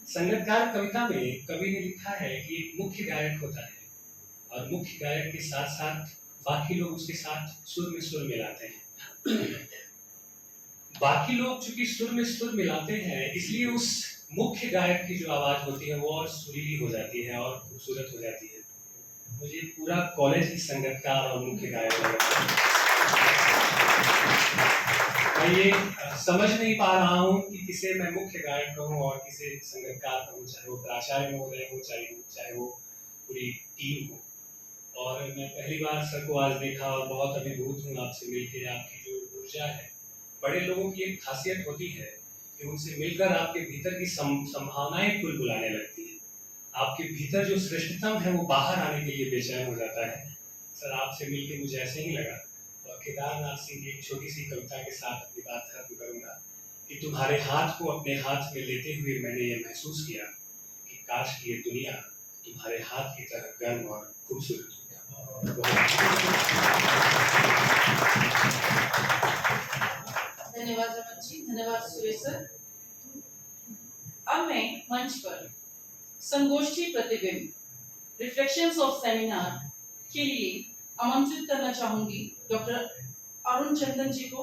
संगतकार कविता में कवि ने लिखा है कि एक मुख्य गायक होता है और मुख्य गायक के साथ साथ बाकी लोग उसके साथ सुर में सुर मिलाते हैं। बाकी लोग चूंकि सुर में सुर मिलाते हैं, इसलिए उस मुख्य गायक की जो आवाज होती है वो और सुरीली हो जाती है और खूबसूरत हो जाती है। मुझे पूरा कॉलेज ही संगतकार और मुख्य गायक लगा। मैं ये समझ नहीं पा रहा हूँ कि किसे मैं मुख्य गायक कहूँ और किसे संगीतकार कहूँ, चाहे वो प्राचार्य महोदय हो, चाहे वो पूरी टीम हो। और मैं पहली बार सर को आज देखा और बहुत अभिभूत हूँ आपसे मिलकर। आपकी जो ऊर्जा है, बड़े लोगों की एक खासियत होती है कि उनसे मिलकर आपके भीतर की संभावनाएं बुलाने लगती है। आपके भीतर जो श्रेष्ठतम है वो बाहर आने के लिए बेचैन हो जाता है। सर आपसे मिलकर मुझे ऐसे ही लगा। और केदारनाथ सिंह की एक छोटी सी कविता के साथ अपनी बात खत्म करूंगा कि तुम्हारे हाथ को अपने हाथ में लेते हुए मैंने ये महसूस किया कि काश की ये दुनिया तुम्हारे हाथ की तरह गर्म और खूबसूरत होता। धन्यवाद रमन जी, धन्यवाद सुरेश सर। अब मैं मंच पर संगोष्ठी प्रतिबिंब रिफ्लेक्शंस ऑफ सेमिनार के लिए आमंत्रित करना चाहूंगी डॉक्टर अरुण चंदन जी को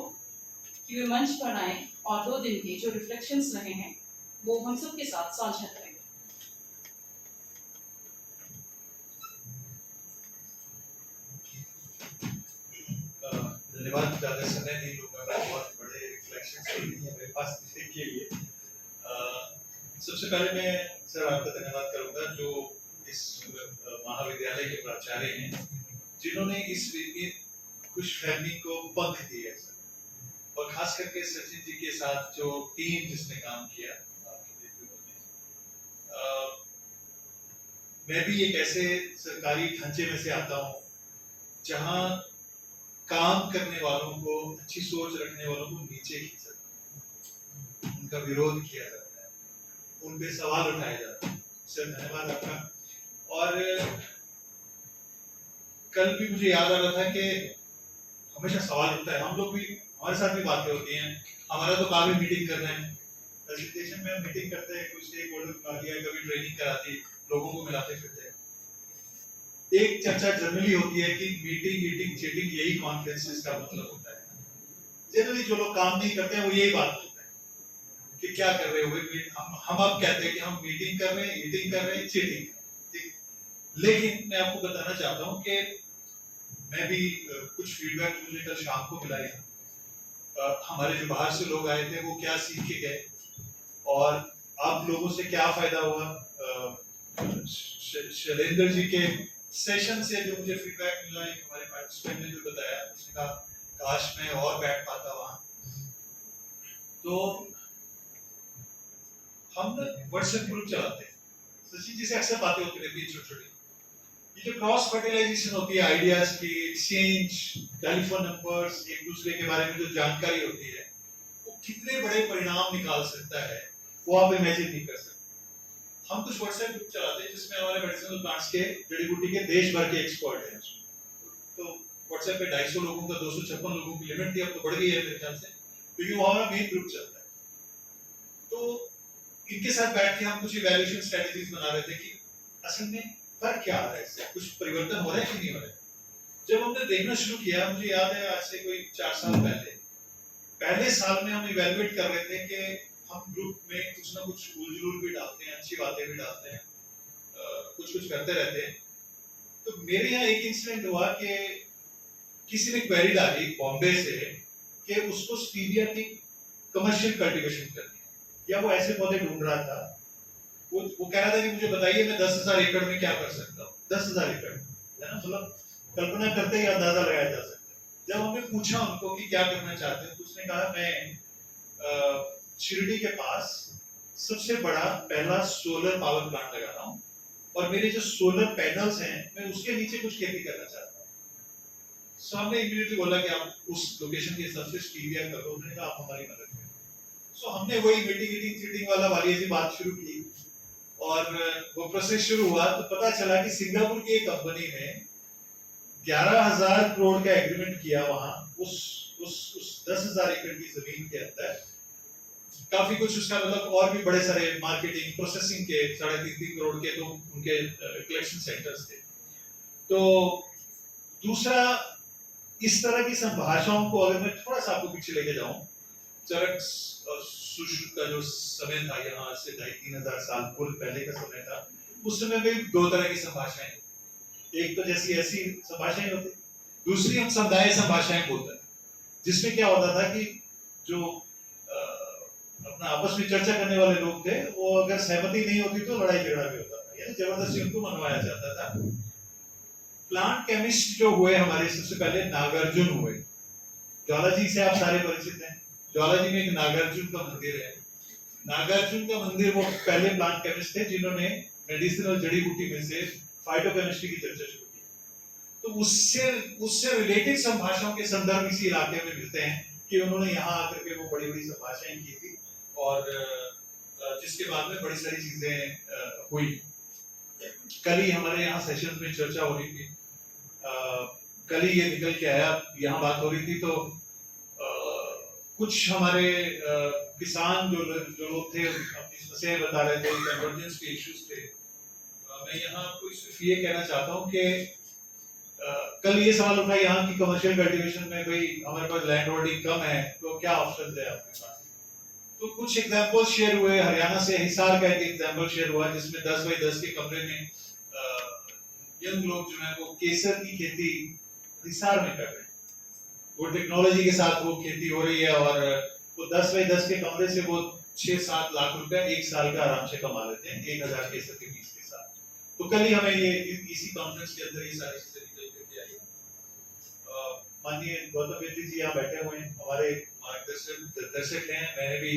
कि वे मंच पर आए और 2 दिन के जो रिफ्लेक्शंस रहे हैं वो हम सब के साथ साझा करेंगे। धन्यवाद। ज़्यादा समय नहीं लूँगा, मैं बहुत बड़े रिफ्लेक्शंस नहीं है मेरे पास के लिए। सबसे पहले मैं सर आपका धन्यवाद करूँगा जो इस महाविद्यालय के प्राचार्य हैं, जिन्होंने इस खुशफहमी को पंख दिए सर, और खास करके सचिन जी के साथ जो टीम जिसने काम किया मैं भी एक ऐसे सरकारी ढांचे में से आता हूँ जहाँ काम करने वालों को, अच्छी सोच रखने वालों को नीचे खींचा जाता है, उनका विरोध किया जाता है, उन पे सवाल उठाए जाते हैं। सर धन्यवाद आपका। और कल भी मुझे याद आ रहा था कि हमेशा सवाल उठता है, हम लोग भी, हमारे साथ भी बातें होती हैं। हमारा तो काम ही मीटिंग करना है, प्रेजेंटेशन में हम मीटिंग करते हैं, कुछ स्टेक होल्डर बुला लिया, कभी ट्रेनिंग कराती, लोगों को मिलाते फिरते हैं। एक चर्चा जनरली होती है कि मीटिंग चीटिंग यही कॉन्फ्रेंसेस का मतलब होता है। जनरली जो लोग काम नहीं करते हैं वो यही बात बोलते हैं कि क्या कर रहे हो। हम अब कहते हैं कि हम मीटिंग कर रहे हैं, ईटिंग कर रहे हैं, चीटिंग कर रहे हैं। लेकिन मैं आपको बताना चाहता हूँ कि मैं भी कुछ फीडबैक मुझे कल शाम को मिला है। हमारे जो बाहर से लोग आए थे वो क्या सीख के गए और आप लोगों से क्या फायदा हुआ। शैलेंद्र जी के सेशन से जो मुझे फीडबैक मिला है, हमारे पार्टिसिपेंट ने जो बताया, उसने कहा काश मैं और बैठ पाता वहां। तो हम व्हाट्सएप ग्रुप चलाते हैं, सचिन जी से अक्सर बातें होती रहती है छोटी छोटी। ये जो क्रॉस फर्टिलाइजेशन होती है, आइडियाज की एक्सचेंज, टेलीफोन नंबर्स, एक दूसरे के बारे में जो जानकारी होती है, वो कितने बड़े परिणाम निकाल सकता है वो आप इमेजिन नहीं कर सकते। हम कुछ व्हाट्सएप ग्रुप चलाते हैं जिसमें हमारे मेडिसिनल प्लांट्स के, जड़ी बूटी के देश भर के एक्सपर्ट हैं। तो व्हाट्सएप पे 250 लोगों का 256 लोगों की लिमिट थी, अब तो बढ़ गई है मेरे ख्याल से, क्योंकि वो हमारा मेन ग्रुप चलता है। तो इनके साथ बैठ के हम कुछ इवैल्यूएशन स्ट्रेटजीज बना रहे थे कि असल में फर्क क्या आ रहा है, इससे कुछ परिवर्तन हो रहा है कि नहीं हो रहा है। जब हमने देखना शुरू किया, मुझे याद है आज से कोई 4 साल पहले साल में हम इवैल्यूएट कर रहे थे कि हम ग्रुप में कुछ ना कुछ उलझुल भी डालते हैं, अच्छी बातें भी डालते हैं, कुछ करते रहते हैं। तो मेरे यहाँ एक इंसिडेंट हुआ कि किसी ने क्वेरी डाली बॉम्बे से कि उसको स्टीविया की कमर्शियल कल्टीवेशन करनी है, या वो ऐसे पौधे ढूंढ रहा था। वो कह रहा था कि मुझे बताइए मैं 10,000 एकड़ में क्या कर सकता हूँ। 10,000 एकड़ है ना, मतलब कल्पना करते ही अंदाजा लगाया जा सकता है। जब हमने पूछा उनको कि क्या करना चाहते हैं, तो उसने कहा मैं शिरडी के पास सबसे बड़ा पहला सोलर पावर प्लांट लगा रहा हूँ और मेरे जो सोलर पैनल्स हैं मैं उसके नीचे कुछ खेती करना चाहता हूँ। सो हमने इमीडिएटली बोला कि आप उस लोकेशन के हिसाब से स्टीविया कर लो। उन्होंने कहा आप हमारी मदद करें। सो हमने वही मीटिंग चीटिंग वाला वाली ऐसी बात शुरू की और वो प्रोसेस शुरू हुआ। तो पता चला कि सिंगापुर की एक कंपनी ने 11,000 करोड़ का एग्रीमेंट किया वहां उस 10,000 एकड़ की जमीन के अंदर। काफी कुछ उसका मतलब और भी बड़े सारे मार्केटिंग प्रोसेसिंग के 3.5 करोड़ के तो उनके कलेक्शन सेंटर्स थे। तो दूसरा, इस तरह की संभाषाओं को अगर मैं थोड़ा सा आपको पीछे लेके जाऊं, चरक सुश्रुत का जो समय था, यहाँ से 2,500-3,000 साल पूर्व पहले का समय था, उस समय में 2 तरह की संभाषाएं, एक तो जैसी ऐसी संभाषाएं होती, दूसरी हम समुदाय संभाषाएं बोलते हैं। जिसमें क्या होता था कि जो अपना आपस में चर्चा करने वाले लोग थे वो अगर सहमति नहीं होती तो लड़ाई झगड़ा भी होता था, यानी जबरदस्ती उनको मनवाया जाता था। प्लांट केमिस्ट जो हुए हमारे सबसे पहले नागार्जुन हुए। ज्वाला जी से आप सारे परिचित हैं। ज्वाला जी में एक नागार्जुन का मंदिर है। नागार्जुन का मंदिर वो पहले प्लांट केमिस्ट थे जिन्होंने मेडिसिनल जड़ी बूटी में से फाइटोकेमिस्ट्री की चर्चा शुरू की। तो उससे रिलेटेड संभाषाओं के संदर्भ इसी इलाके में मिलते हैं कि उन्होंने यहाँ आकर के वो बड़ी बड़ी संभाषाएं की थी और जिसके बाद में बड़ी सारी चीजें हुई। कल ही हमारे यहाँ सेशन में चर्चा हो रही थी, कल ही ये निकल के आया, यहाँ बात हो रही थी तो कुछ हमारे किसान जो लोग थे अपनी समस्याएं बता रहे थे, कन्वर्जेंस के इश्यूज थे। मैं यहाँ आपको सिर्फ ये कहना चाहता हूँ कि कल ये सवाल उठा यहाँ की कमर्शियल कल्टीवेशन में भाई हमारे पास लैंड होल्डिंग कम है तो क्या ऑप्शन है आपके पास। तो कुछ एग्जांपल शेयर हुए। हरियाणा से हिसार का एक एग्जांपल शेयर हुआ जिसमें 10 बाई 10 के कमरे में यंग लोग जो है वो केसर की खेती हिसार में कर रहे हैं। वो टेक्नोलॉजी के साथ वो खेती हो रही है और वो 10 बाई 10 के कमरे से वो 6-7 लाख रुपया एक साल का आराम से कमा लेते हैं 1000 केसर के बीज के साथ। तो कल ही हमें ये इसी कॉन्फ्रेंस के अंदर ये सारी चीजें निकल करके आई। माननीय गौतम बेदी जी यहाँ बैठे हुए हैं, हमारे दर्शक हैं। मैंने भी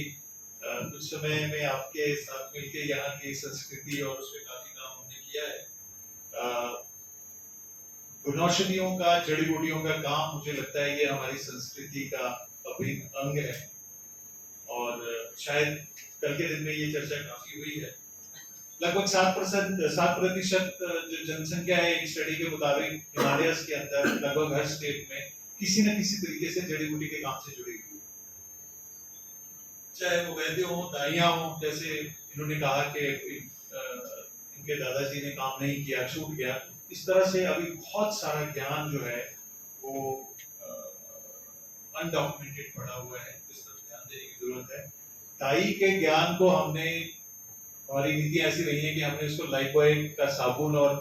कुछ समय में आपके साथ मिलकर यहाँ की संस्कृति और उसमें काफी काम हमने किया है। वनौषधियों का, जड़ी बूटियों का काम मुझे लगता है ये हमारी संस्कृति का अभिन्न अंग है और शायद कल के दिन में ये चर्चा काफी हुई है। लगभग 7% जनसंख्या है एक स्टडी के मुताबिक हिमालयस के अंदर लगभग हर स्टेट में किसी न किसी तरीके से जड़ी बूटी के काम से जुड़ी हुई, चाहे वो वैद्य हो, दाइयां हो, जैसे इन्होंने कहा कि इनके दादाजी ने काम नहीं किया, छूट गया। इस तरह से अभी बहुत सारा ज्ञान जो है वो अनडॉक्यूमेंटेड पड़ा हुआ है, जिस पर ध्यान देने की जरूरत है। दाई के ज्ञान को हमने, हमारी नीति ऐसी रही है कि हमने उसको लाइफबॉय का साबुन और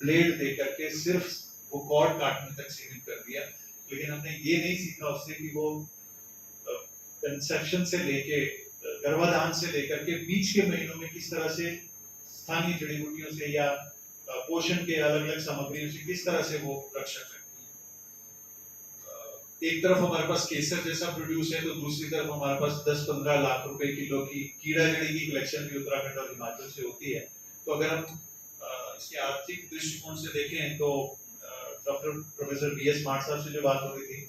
ब्लेड दे करके सिर्फ वो कॉर्ड काटने तक सीमित कर दिया, लेकिन हमने ये नहीं सीखा उससे कि वो कंसेप्शन से लेके गर्भाधान से लेकर के बीच के महीनों में किस तरह से स्थानीय जड़ी बूटियों से या पोषण के अलग अलग सामग्रियों से किस तरह से वो रक्षा करती है। एक तरफ हमारे पास केसर जैसा प्रोड्यूस है तो दूसरी तरफ हमारे पास 10-15 लाख रुपए किलो की कीड़ा जड़ी की कलेक्शन भी उत्तराखंड और हिमाचल से होती है। तो अगर हम इसके आर्थिक दृष्टिकोण से देखें तो डॉक्टर प्रोफेसर BS स्मार्ट साहब से जो बात हो रही थी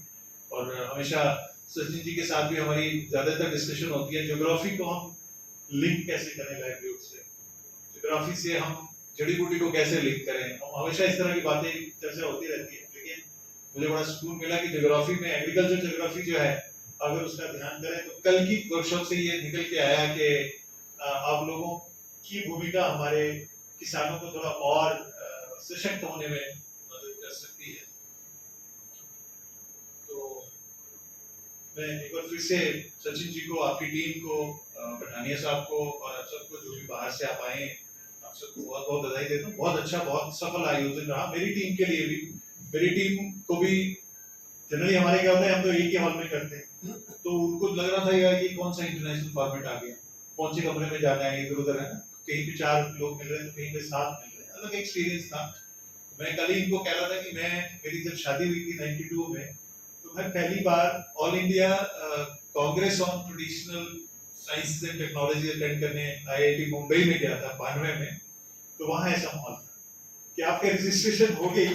और हमेशा सचिन जी के साथ भी हमारी ज्यादातर डिस्कशन होती है, ज्योग्राफी को हम लिंक कैसे करें लाइवलीहुड से, ज्योग्राफी से हम जड़ी बूटी को कैसे लिंक करें। हमेशा इस तरह की बातें चर्चा होती रहती है, लेकिन मुझे बड़ा सुकून मिला कि ज्योग्राफी में एग्रीकल्चर ज्योग्राफी जो है अगर उसका ध्यान करें तो कल की वर्कशॉप से ये निकल के आया कि आप लोगों की भूमिका हमारे किसानों को थोड़ा और सशक्त होने में मदद कर सकती है। तो मैं एक बार फिर से सचिन जी को, आपकी टीम को, पठानिया साहब को और आप सबको जो भी बाहर से आप आए आप सबको बहुत बहुत बधाई देता हूँ। बहुत अच्छा, बहुत सफल आयोजन रहा मेरी टीम के लिए भी। मेरी टीम को भी जनरली हमारे क्या होता है, हम तो एक ही हॉल में करते हैं, तो उनको लग रहा था यार ये कौन सा इंटरनेशनल फॉर्मेट आ गया, कौन से कमरे में जाना है, इधर उधर है ना, कहीं पे 4 लोग मिल रहे हैं तो कहीं पे 7 मिल रहे हैं, अलग एक्सपीरियंस था। मैं कल ही इनको कह रहा था कि मेरी जब शादी हुई थी 92 में, तो मैं पहली बार all India Congress on traditional science and technology attend करने IIT मुंबई में गया था 92 में। तो वहाँ ऐसा माहौल था कि आपके रजिस्ट्रेशन हो गई,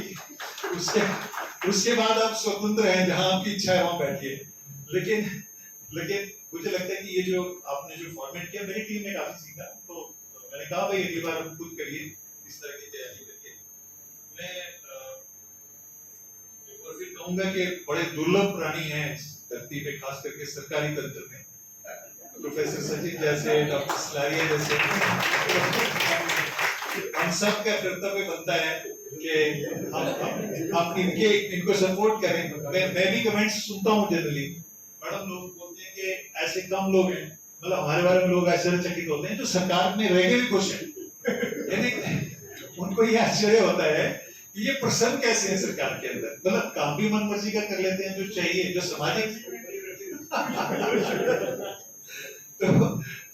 उसके बाद आप स्वतंत्र हैं, जहाँ आपकी इच्छा है वहाँ बैठिए। लेकिन मुझे लगता है कि ये जो आपने जो फॉर्मेट किया, मेरी टीम ने काफी सीखा। तो मैंने कहा भाई अगली बार आप खुद करिए, इस तरह की तैयारी करिए। मैं एक बार फिर कहूंगा कि बड़े दुर्लभ प्राणी हैं इस धरती पे, खास करके सरकारी तंत्र में, प्रोफेसर सचिन जैसे, डॉक्टर सलारिया जैसे। हम सब का कर्तव्य बनता है कि हम इनको सपोर्ट करें। मैं भी कमेंट्स सुनता हूँ जनरली, मैडम लोग बोलते हैं कि ऐसे कम लोग हैं, मतलब हमारे बारे में लोग आश्चर्यचकित होते हैं जो सरकार में रह के भी खुश हैं। यानी उनको ये आश्चर्य होता है ये प्रसन्न कैसे है सरकार के अंदर? मतलब काम भी मन मर्जी का कर लेते हैं, जो चाहिए, जो सामाजिक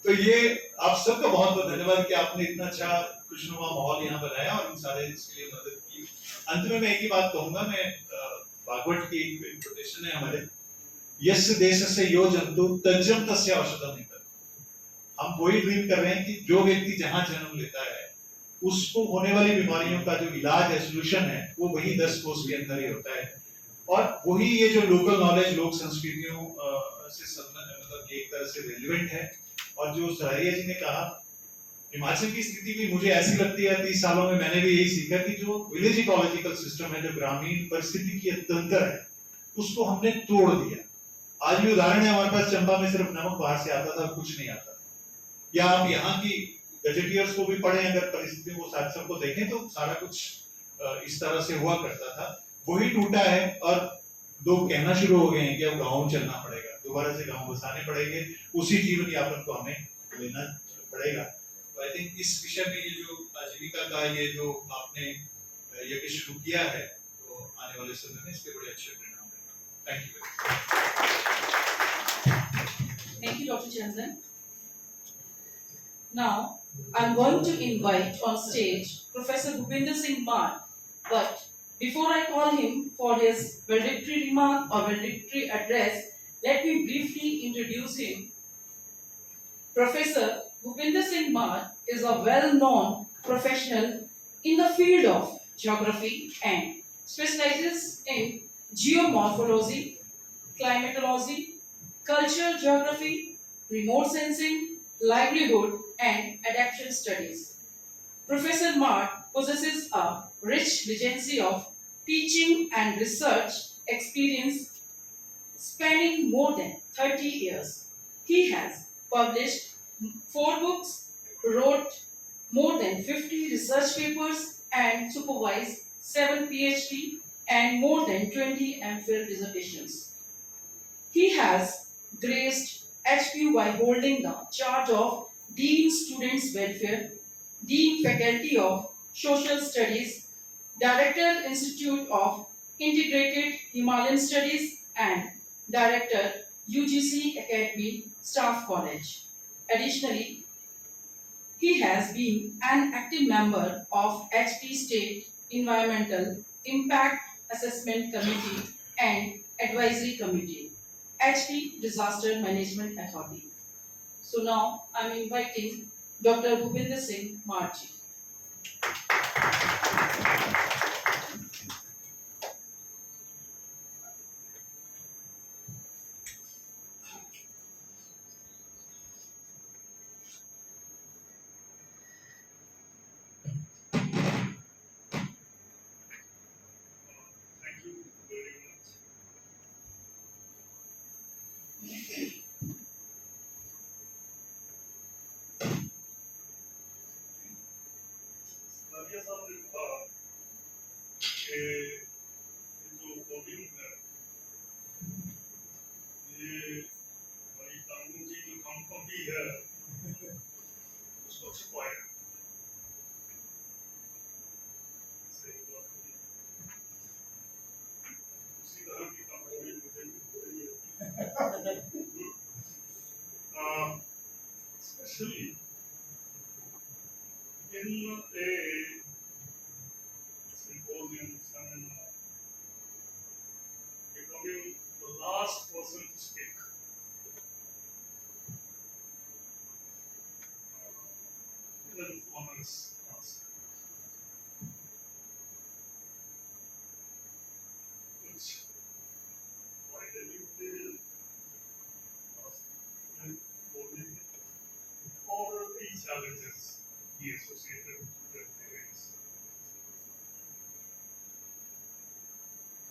तो ये आप सबका बहुत बहुत धन्यवाद कि आपने इतना अच्छा खुशनुमा माहौल यहाँ बनाया और इन सारे इसके लिए मदद की। अंत में मैं एक ही बात कहूंगा, मैं भागवत की एक कोटेशन है हमारे, यस्य देशस्य यो जंतु तज्जम तस्य औषधम निकट। हम वही ड्रीम कर रहे हैं कि जो व्यक्ति जहां जन्म लेता है उसको होने वाली बीमारियों का जो इलाज है, सोल्यूशन है, वो वही 10 कोस के अंदर ही होता है। और वही ये जो लोकल नॉलेज, लोक संस्कृतियों से मतलब एक तरह से रेलिवेंट है। और जो सरारिया जी ने कहा, हिमाचल की स्थिति भी मुझे ऐसी लगती है, 30 सालों में मैंने भी यही सीखा कि जो विलेज इकोलॉजिकल सिस्टम है, जो ग्रामीण परिस्थिति की तंत्र है, उसको हमने तोड़ दिया। आज भी उदाहरण है, हमारे पास चंबा में सिर्फ नमक बाहर से आता था, कुछ नहीं आता था। या आप यहाँ की गजेटियर्स को भी पढ़ें, अगर परिस्थिति को साथ सबको देखें तो सारा कुछ इस तरह से हुआ करता था, वही टूटा है। और लोग कहना शुरू हो गए हैं कि अब गाँव चलना पड़ेगा, दोबारा से गाँव बसाने पड़ेंगे, उसी जीवन यापन को हमें लेना पड़ेगा। तो आई थिंक इस विषय में ये जो आजीविका का ये जो आपने यज्ञ शुरू किया है, तो आने वाले समय में इसके बड़े अच्छे परिणाम हैं। Thank you. Thank you, Dr. Chandan. Now, I'm going to invite on stage Professor Bhupinder Singh Maan, but before I call him for his valedictory remark or valedictory address, let me briefly introduce him. Professor Bhupinder Singh Maan is a well-known professional in the field of geography and specializes in geomorphology, climatology, cultural geography, remote sensing, livelihood, and adaptation studies. Professor Mart possesses a rich legacy of teaching and research experience spanning more than 30 years. He has published 4 books, wrote more than 50 research papers, and supervised 7 PhD and more than 20 MPhil dissertations. He has graced HPU by holding the charge of Dean Students Welfare, Dean Faculty of Social Studies, Director Institute of Integrated Himalayan Studies, and Director UGC Academy Staff College. Additionally, he has been an active member of HP State Environmental Impact Assessment Committee and Advisory Committee, HP Disaster Management Authority. So now I'm inviting Dr. Bhupinder Singh Marji. Thank you very much. सरारिया साहब ने कहा कि जो coding है, ये हमारी कानून की जो कंपनी है उसको छुपाया। सही बात है। उसी तरह की कंपनी मुझे भी हो रही है। Especially in a symposium seminar, becoming the last person to speak. Even honors task. Which finally will all the challenges he associated with his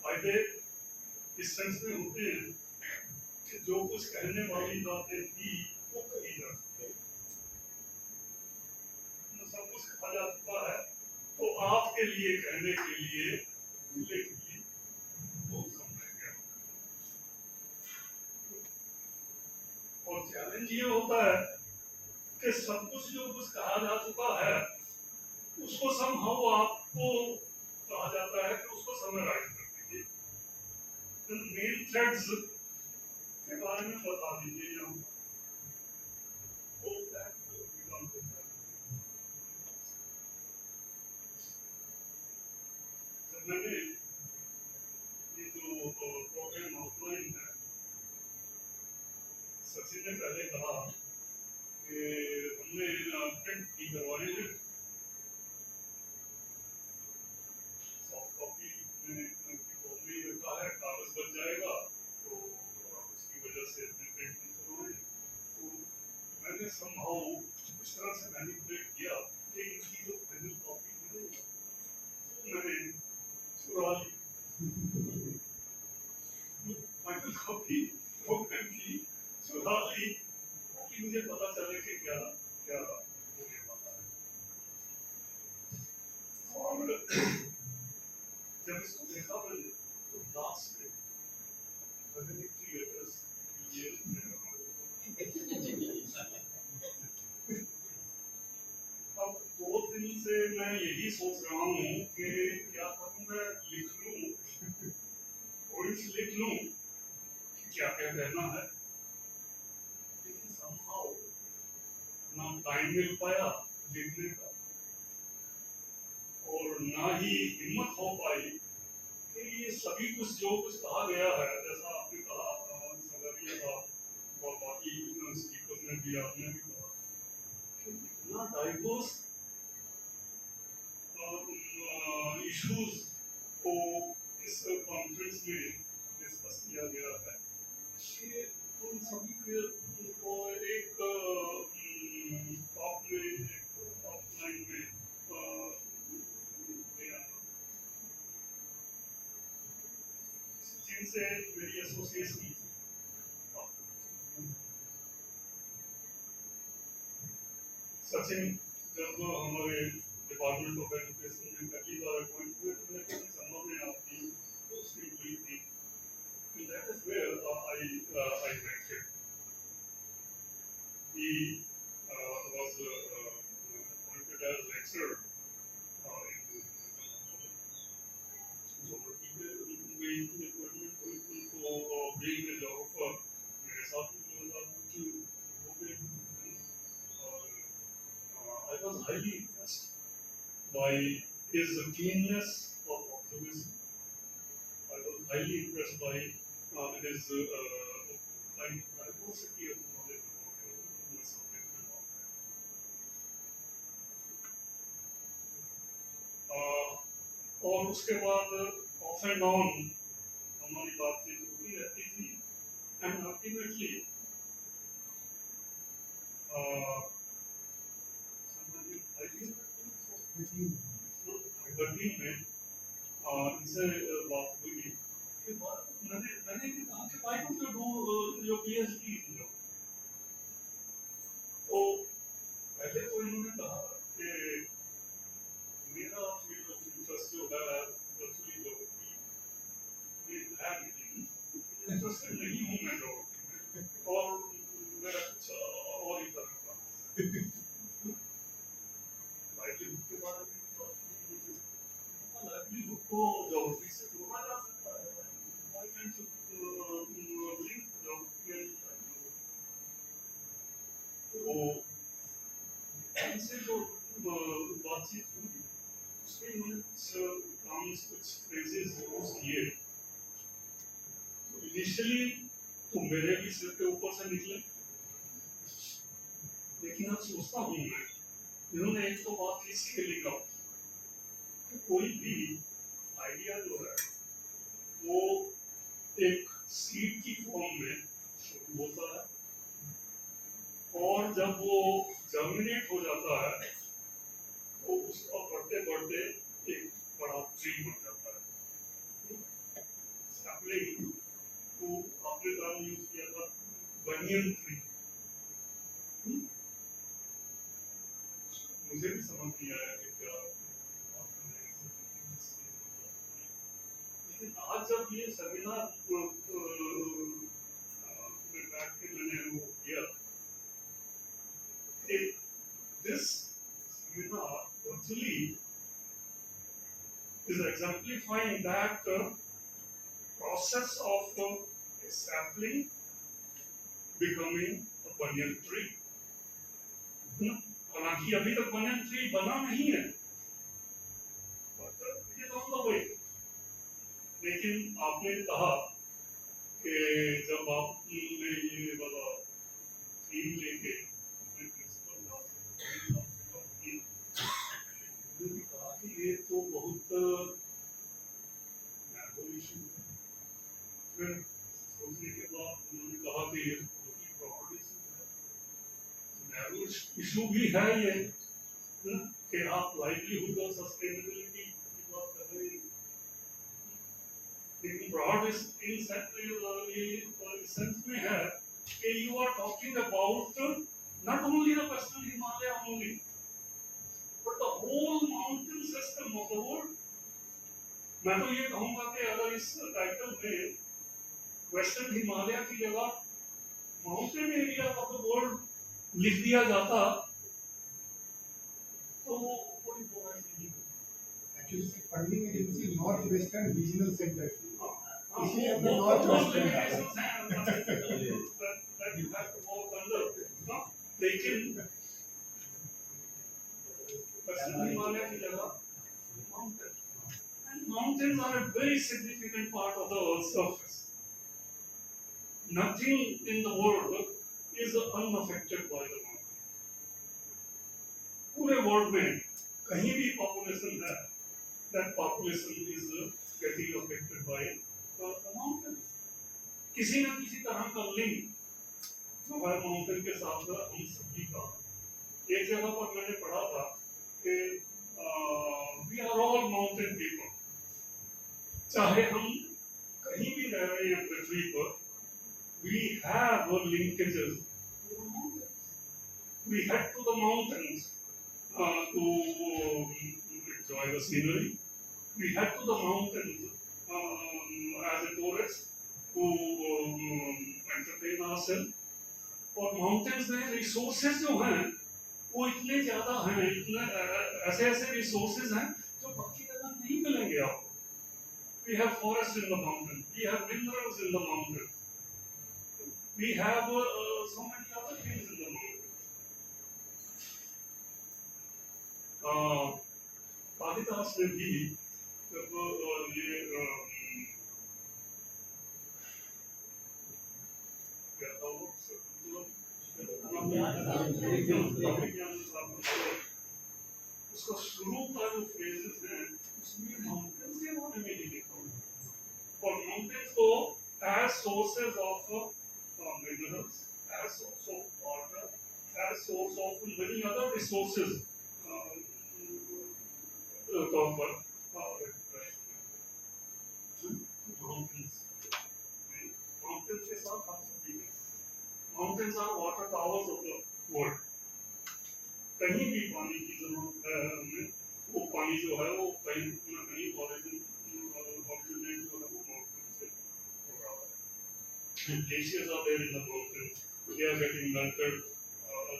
फायदे इस सेंस में होते हैं कि जो कुछ कहने वाली बातें थी वो कही जा चुकी है, सब कुछ कहा जा चुका है, तो आपके लिए कहने के लिए लेकिन बहुत कम रह गया। और चैलेंज ये होता है कि सब कुछ जो कुछ कहा जा चुका है उसको समहाउ आपको कहा जाता है कि उसको समराइज कर दीजिए, मेन थ्रेड्स के बारे में बता दीजिए यहाँ मैंने ये जो प्रोग्राम ऑफलाइन है, सचिन ने पहले कहा कि हमने प्रिंट की करवाए हैं, सॉफ्ट कॉपी में कॉपी रखा है, कागज बच जाएगा तो उसकी वजह से हमने प्रिंट नहीं करवाए। तो मैंने समहाउ इस तरह से मैनिपुलेट किया कि इनकी जो फाइनल कॉपी थी तो मैंने चुरा ली, फाइनल कॉपी प्रोग्राम की चुरा ली कि मुझे पता चले कि क्या क्या होने वाला है। और जब इसको देखा मैंने तो लास्ट में मैंने क्लियर ये अब 2 दिन से मैं यही सोच रहा हूँ कि क्या करूँ, मैं लिख लूँ पॉइंट्स लिख लूँ कि क्या क्या कहना है, लेकिन somehow ना टाइम मिल पाया लिखने का और ना ही हिम्मत हो पाई कि ये सभी कुछ जो कुछ कहा गया है, जैसा आपने कहा सगरिया का और बाकी स्पीकर ने भी, आपने भी कहा कि इतना डाइवर्स इश्यूज को इस कॉन्फ्रेंस में डिस्कस किया गया है कि उन सभी को एक टॉप में, टॉप लाइन में जिनसे मेरी एसोसिएशन सचिन जब हमारे डिपार्टमेंट ऑफ एजुकेशन में पहली बार अपॉइंट हुए तो मैं किसी संभव में आपकी पोस्टिंग हुई थी, that is where I met him. He was appointed as lecturer in being a geographer मेरे साथ की हो गई। I was highly impressed by his keenness of observation. I was highly impressed by his diversity of knowledge about the subject and all that. और उसके बाद of and on हमारी बातचीत होती रहती थी एंड अल्टीमेटली में इनसे बात हुई कि मैंने ये कहा कि why don't you do your PhD in geography? तो पहले तो इन्होंने कहा कि मेरा फील्ड ऑफ इंटरेस्ट जो है वर्चुअली ज्योग्राफी में है, लेकिन इंटरेस्टेड नहीं हूँ मैं ज्योग्राफी में और मेरा कुछ और ही तरह का लाइवलीहुड के बारे में लाइवलीहुड को ज्योग्राफी से जोड़ा जा सकता है, why can't you link geography and तो उनसे जो बातचीत हुई उसमें उन्होंने कुछ फ्रेजेस यूज किए तो इनिशियली तो मेरे भी सिर के ऊपर से निकले, लेकिन अब सोचता हूँ मैं इन्होंने एक तो बात की स्केलिंग अप, कोई भी आइडिया जो है वो एक सीड की फॉर्म में शुरू होता है और जब वो जर्मिनेट हो जाता है तो उसका बढ़ते बढ़ते एक बड़ा ट्री बन जाता है। सैपलिंग को आपने नाम यूज किया था बनियन ट्री, मुझे भी समझ नहीं आया कि क्या, लेकिन आज जब ये सेमिनार में बैठ के मैंने वो किया, this seminar virtually is exemplifying that process of a sapling becoming a banyan tree. हालांकि अभी तक banyan tree बना नहीं है, but it is on the way. लेकिन आपने कहा कि जब आपने ये वाला थीम लेके अपने प्रिंसिपल ने कहा कि ये तो बहुत नैरो इशू है। फिर सोचने के बाद उन्होंने कहा कि ये बहुत ही ब्रॉड इशू है। नैरो इशू भी है ये कि आप लाइवलीहुड और सस्टेनेबिलिटी की बात कर रहे हैं, लेकिन ब्रॉड इन सेंस में है कि you are talking about not only the western Himalaya only but the whole mountain system of the world. मैं तो ये कहूँगा कि अगर इस टाइटल में वेस्टर्न हिमालय की जगह mountain area of the world लिख दिया जाता तो कोई बुराई नहीं होती। Actually funding agency north western regional centre, इसीलिए हमने North नॉर्थ Western लेकिन पश्चिम हिमालय की जगह mountain, and mountains are a very significant part of the Earth's surface. Nothing in the world is unaffected by the mountain. पूरे world में कहीं भी population है, that population is getting affected by the mountain. किसी न किसी तरह का लिंक जो है माउंटेन के साथ हम सभी का। एक जगह पर मैंने पढ़ा था कि we are all mountain people. चाहे हम कहीं भी रह रहे हैं पृथ्वी पर, we have linkages to the mountains. We head to the mountains to enjoy the scenery. We head to the mountains as a tourist to entertain ourselves. और mountains में resources जो हैं वो इतने ज़्यादा हैं, इतने ऐसे resources हैं जो बाकी जगह नहीं मिलेंगे आपको। We have forests in the mountains. We have minerals in the mountains. We have so many other things in the mountains. Kalidas ने भी जब ये क्या था वो उसका शुरू का जो फ्रेजेस हैं उसमें माउंटेन्स के बारे में ही लिखा हुआ है। और माउंटेन्स को as sources of minerals, as source of water, as source of many other resources copper, mountains. Mountains के साथ हम सभी हैं। Mountains are water towers of the world. कहीं भी पानी की जरूरत है हमें, वो पानी जो है वो कहीं न कहीं ऑरिजिनेट जो है वो माउंटेन से हो रहा है। Glaciers are there in the mountains. They are getting melted.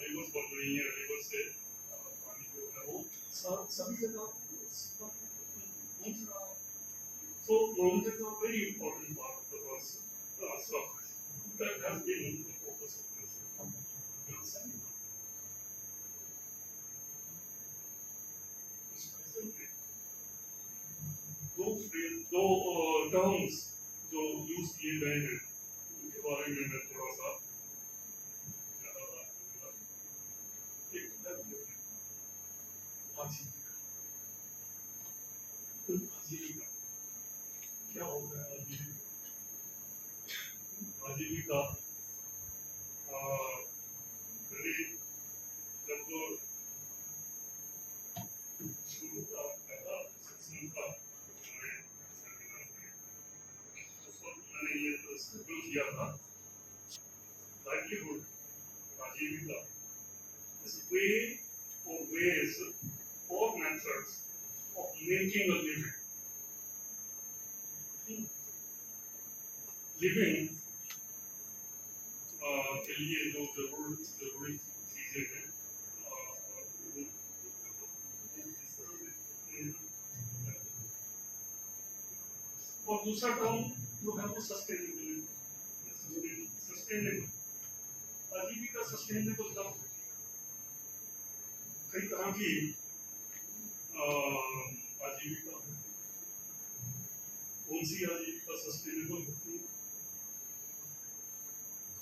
Rivers बन रही हैं, rivers से पानी जो है वो सभी जगह पहुंच रहा है। So mountains are very important part of the Earth's surface. That has been the focus of this seminar. दो टर्म्स जो यूज किए गए हैं उनके बारे में मैं थोड़ा सा ज़्यादा बात करूँगा। एक आजीविका क्या होता है? आजीविका जब शुरू का पहला सेक्शन था मैंने ये स्ट्रगल किया था लाइवलीहुड आजीविका इज वे और वेज और methods of making a living के लिए जो जरूरी चीजें हैं और दूसरा टर्म जो है वो सस्टेनेबिलिटी, सस्टेनेबल आजीविका सस्टेनेबल कब होती है? कई तरह की आजीविका, कौन सी आजीविका सस्टेनेबल होती है?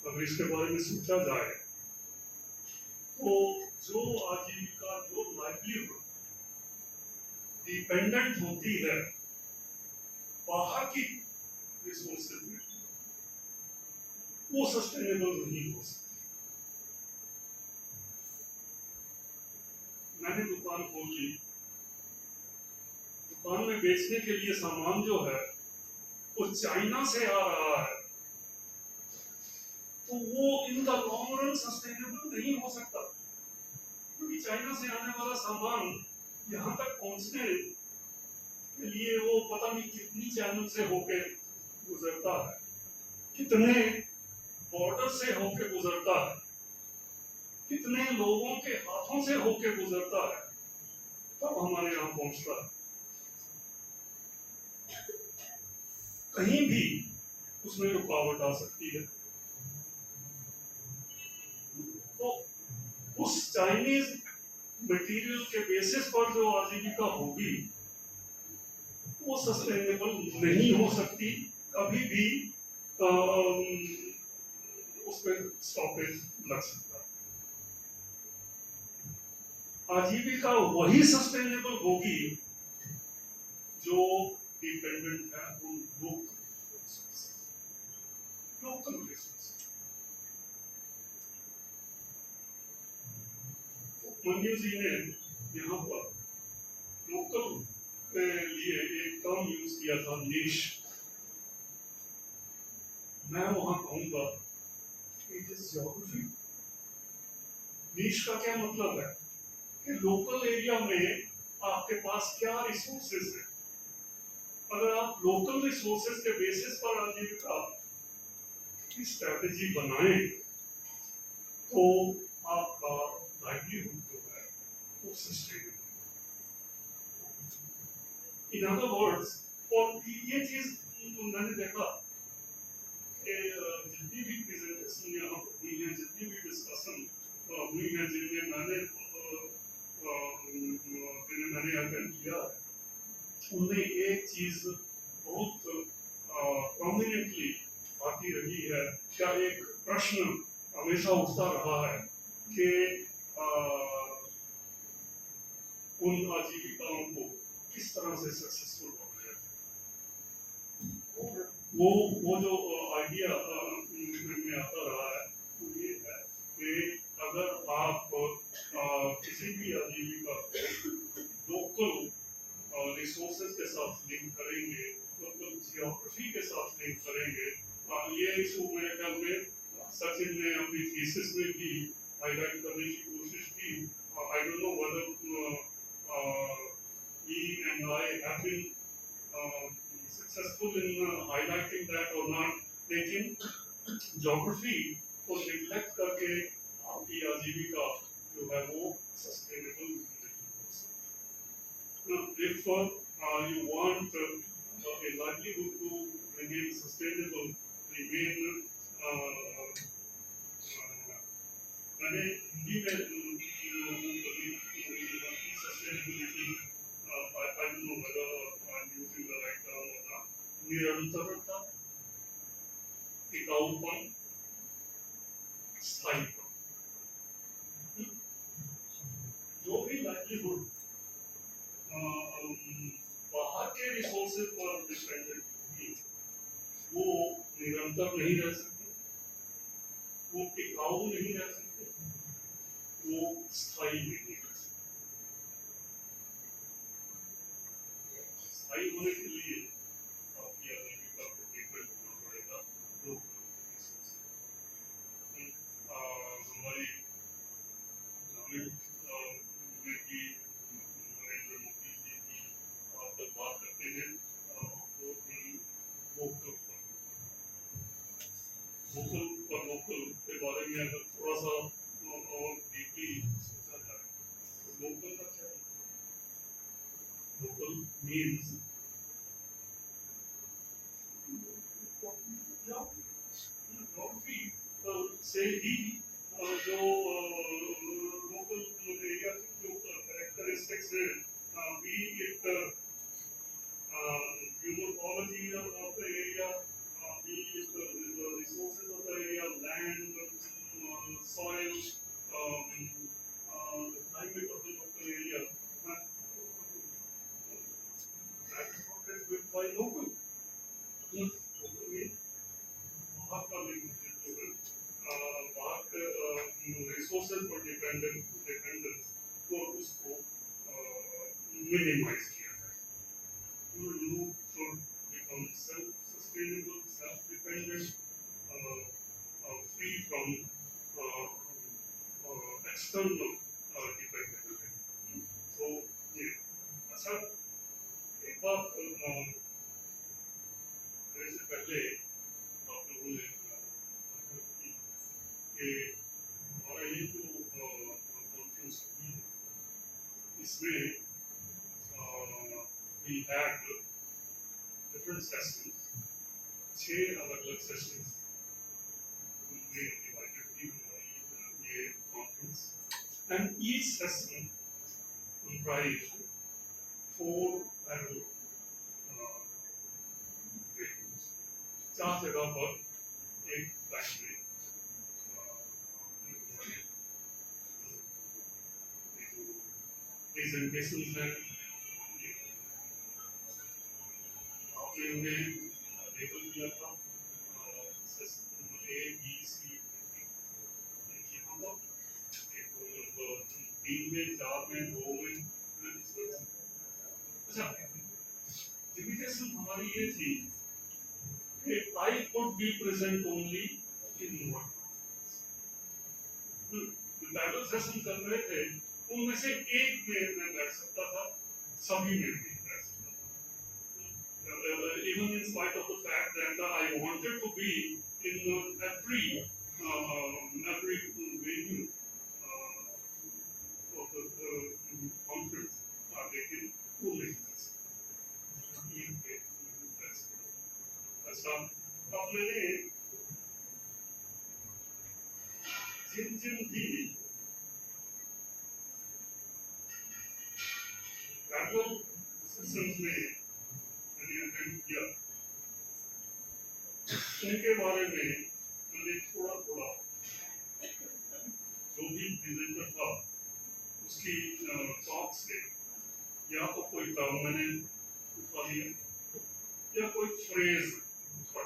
अगर इसके बारे में सोचा जाए तो जो आजीविका, जो लाइवलीहुड डिपेंडेंट होती है बाहर की रिसोर्सेज में, वो सस्टेनेबल नहीं हो सकती। मैंने दुकान खोल ली, दुकान में बेचने के लिए सामान जो है वो चाइना से आ रहा है, तो वो in the long run sustainable नहीं हो सकता, क्योंकि चाइना से आने वाला सामान यहाँ तक पहुँचने के लिए वो पता नहीं कितनी चैनल से होके गुजरता है, कितने बॉर्डर से होके गुजरता है, कितने लोगों के हाथों से होके गुजरता है, तब हमारे यहाँ पहुँचता है। कहीं भी उसमें रुकावट आ सकती है। तो उस चाइनीज मटेरियल के बेसिस पर जो आजीविका होगी वो सस्टेनेबल नहीं हो सकती, कभी भी उस पर स्टॉपेज लग सकता है। आजीविका वही सस्टेनेबल होगी जो डिपेंडेंट है उन लोकल रिसोर्स। मंजू जी ने यहाँ पर लोकल के लिए एक टर्म यूज किया था, नीश। मैं वहां कहूंगा इट इज ज्योग्राफी। नीश का क्या मतलब है कि लोकल एरिया में आपके पास क्या रिसोर्सेज है। अगर आप लोकल रिसोर्सेज के बेसिस पर आजीविका की स्ट्रेटेजी बनाएं तो आपका लाइवलीहुड जो है वो सस्टेनेबल। इन अदर वर्ड्स, और ये चीज मैंने देखा कि जितनी भी प्रेजेंटेशन यहाँ पर हुई है, जितनी भी डिस्कशन हुई है, जिनमें मैंने अटेंड किया है, उनमें एक चीज बहुत प्रोमिनेंटली आती रही है, क्या एक प्रश्न हमेशा उठता रहा है कि उन आजीविकाओं को किस तरह से सक्सेसफुल बनाया जाए। वो जो आइडिया में आता रहा है वो ये है कि अगर आप किसी भी आजीविका लोकल रिसोर्सेज के साथ लिंक करेंगे, लोकल जियोग्राफी के साथ लिंक करेंगे, ये इशू मेरे ख्याल में सचिन ने अपनी थीसिस में भी हाईलाइट करने की कोशिश की। I don't know whether he and I have been successful in highlighting that or not, लेकिन geography को neglect करके आपकी आजीविका जो है वो sustainable नहीं हो सकती। If you want a livelihood to remain sustainable, remain मैंने हिंदी में sustainability, I don't know whether I'm using the right term or not, निरंतरता, टिकाऊपन, स्थायीपन। जो भी लाइवलीहुड बाहर के रिसोर्सेज पर डिपेंडेंट होगी वो निरंतर नहीं रह सकती, वो टिकाऊ नहीं रह सकते, वो स्थायी नहीं रह सकते। स्थायी होने के लिए आपकी आजीविका को डिपेंड होना पड़ेगा लोकल रिसोर्स। हमारी में भी नरेंद्र मोदी जी की जब बात करते हैं वोकल पर लोकल के बारे में अगर थोड़ा सा और डीपली सोचा जाए तो लोकल का क्या है? लोकल मीन्स से ही जो लोकल एरिया की जो कैरेक्टरिस्टिक्स है, B it geomorphology of the area, be it the resources of the area, land, soil, the climate of the local area. That is what is built by local. Local means वहाँ का वहाँ के resources पर dependence को उसको minimize किया जाए. You should become self-sustainable, self-dependent, free from external dependence. So, ये अच्छा एक बात मेरे से पहले आप लोगों ने कि हमारा ये जो कॉन्फ्रेंस हुई है इसमें we had different sessions, 6 अलग-अलग sessions में divided की ये conference, and each session comprised 4 parallel videos. 4 जगह पर एक लाइन में presentations हैं, हमने लेबल किया था A, B, C, यहाँ पर एक नंबर 3 में, 4 में, 2 में. अच्छा, लिमिटेशन हमारी ये थी कि I could be present only in one. पैदल सेशन कर रहे थे, उनमें से एक में मैं बैठ सकता था, सभी में भी बैठ सकता था. Even in spite of the fact that I wanted to be in every venue of the conference, लेकिन वो नहीं कर सकता. अच्छा, अब मैंने जिन भी पैरेलल सेशंस में अटेंड किया उनके बारे में मैंने थोड़ा जो भी प्रेजेंटर था उसकी टॉक से या तो कोई टर्म मैंने उठा लिया या कोई फ्रेज उठा,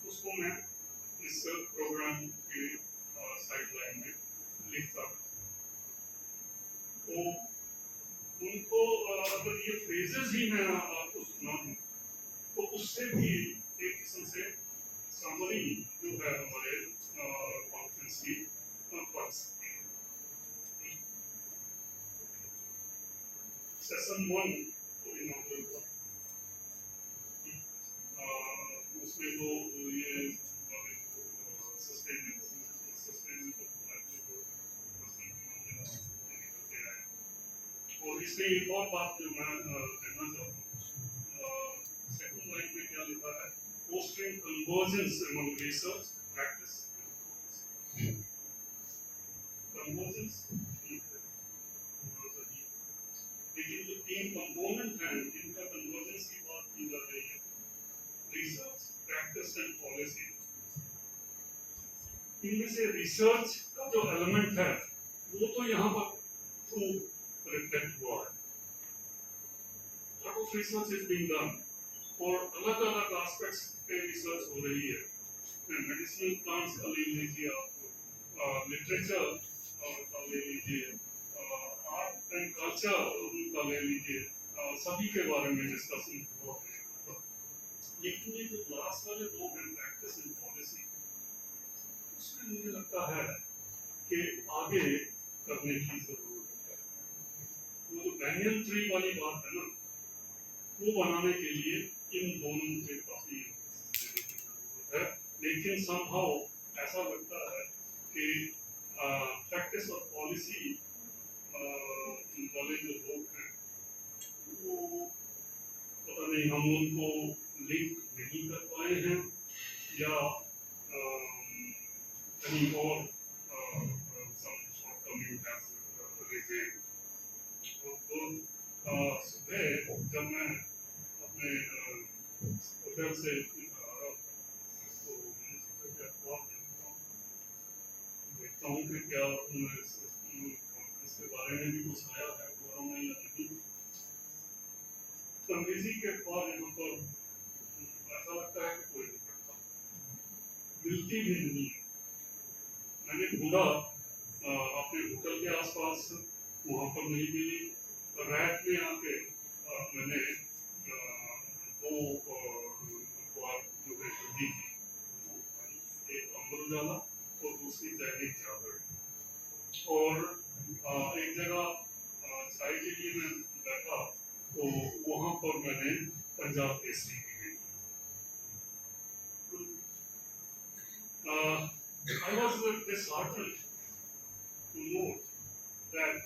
उसको मैं इस प्रोग्राम के साइडलाइन में लिखता. तो उनको अगर ये फ्रेजेस ही मैं आपको सुनाऊं तो उससे भी एक किस्म से समरी जो है हमारे कॉन्फ्रेंस की पढ़ सकते हैं. सेशन 1 तो इनॉग्रल था, उसमें तो ये और इसमें एक और बात जो मैं कहना चाहता हूँ, सेकंड लाइन में क्या लिखा है, fostering convergence among research, practice, convergence. लेकिन जो 3 कंपोनेंट हैं इनका कन्वर्जेंस की बात की जा रही है, रिसर्च, प्रैक्टिस एंड पॉलिसी. इनमें से रिसर्च का जो एलिमेंट है वो तो यहाँ पर खूब रिफ्लेक्ट हुआ है. lot of research is being done और अलग-अलग एस्पेक्ट्स पे रिसर्च हो रही है. मेडिसिनल प्लांट्स का ले लीजिए आप, लिटरेचर का ले लीजिए, आर्ट एंड कल्चर का ले लीजिए, सभी के बारे में डिस्कशन हो रही है. लेकिन ये जो लास्ट वाले 2 हैं, प्रैक्टिस एंड पॉलिसी, उसमें मुझे लगता है कि आगे करने की जरूरत है. वो जो बैनियन ट्री वाली बात है ना, वो बनाने के लिए इन दोनों से काफी जरूरत है. लेकिन समहाउ ऐसा लगता है कि प्रैक्टिस और पॉलिसी वाले जो लोग हैं वो पता नहीं हम उनको लिंक नहीं कर पाए हैं या any more some shortcoming has remained. तो सुबह जब मैं अपने होटल से आ रहा था तो मैंने सोचा कि अखबार देखता हूँ कि क्या इसके बारे में भी कुछ आया है फोरम में या नहीं। अंग्रेजी के अखबार यहाँ पर ऐसा लगता है कि कोई नहीं पढ़ता, मिलती भी नहीं है। मैंने ढूंढा अपने होटल के आसपास, वहाँ पर नहीं मिली। रैक में आके मैंने दो अखबार जो है ढूंढी थी, एक अमर उजाला और दूसरी दैनिक जागरण। और एक जगह चाय के लिए मैं बैठा तो वहाँ पर मैंने पंजाब केसरी की गई। I was disheartened to note that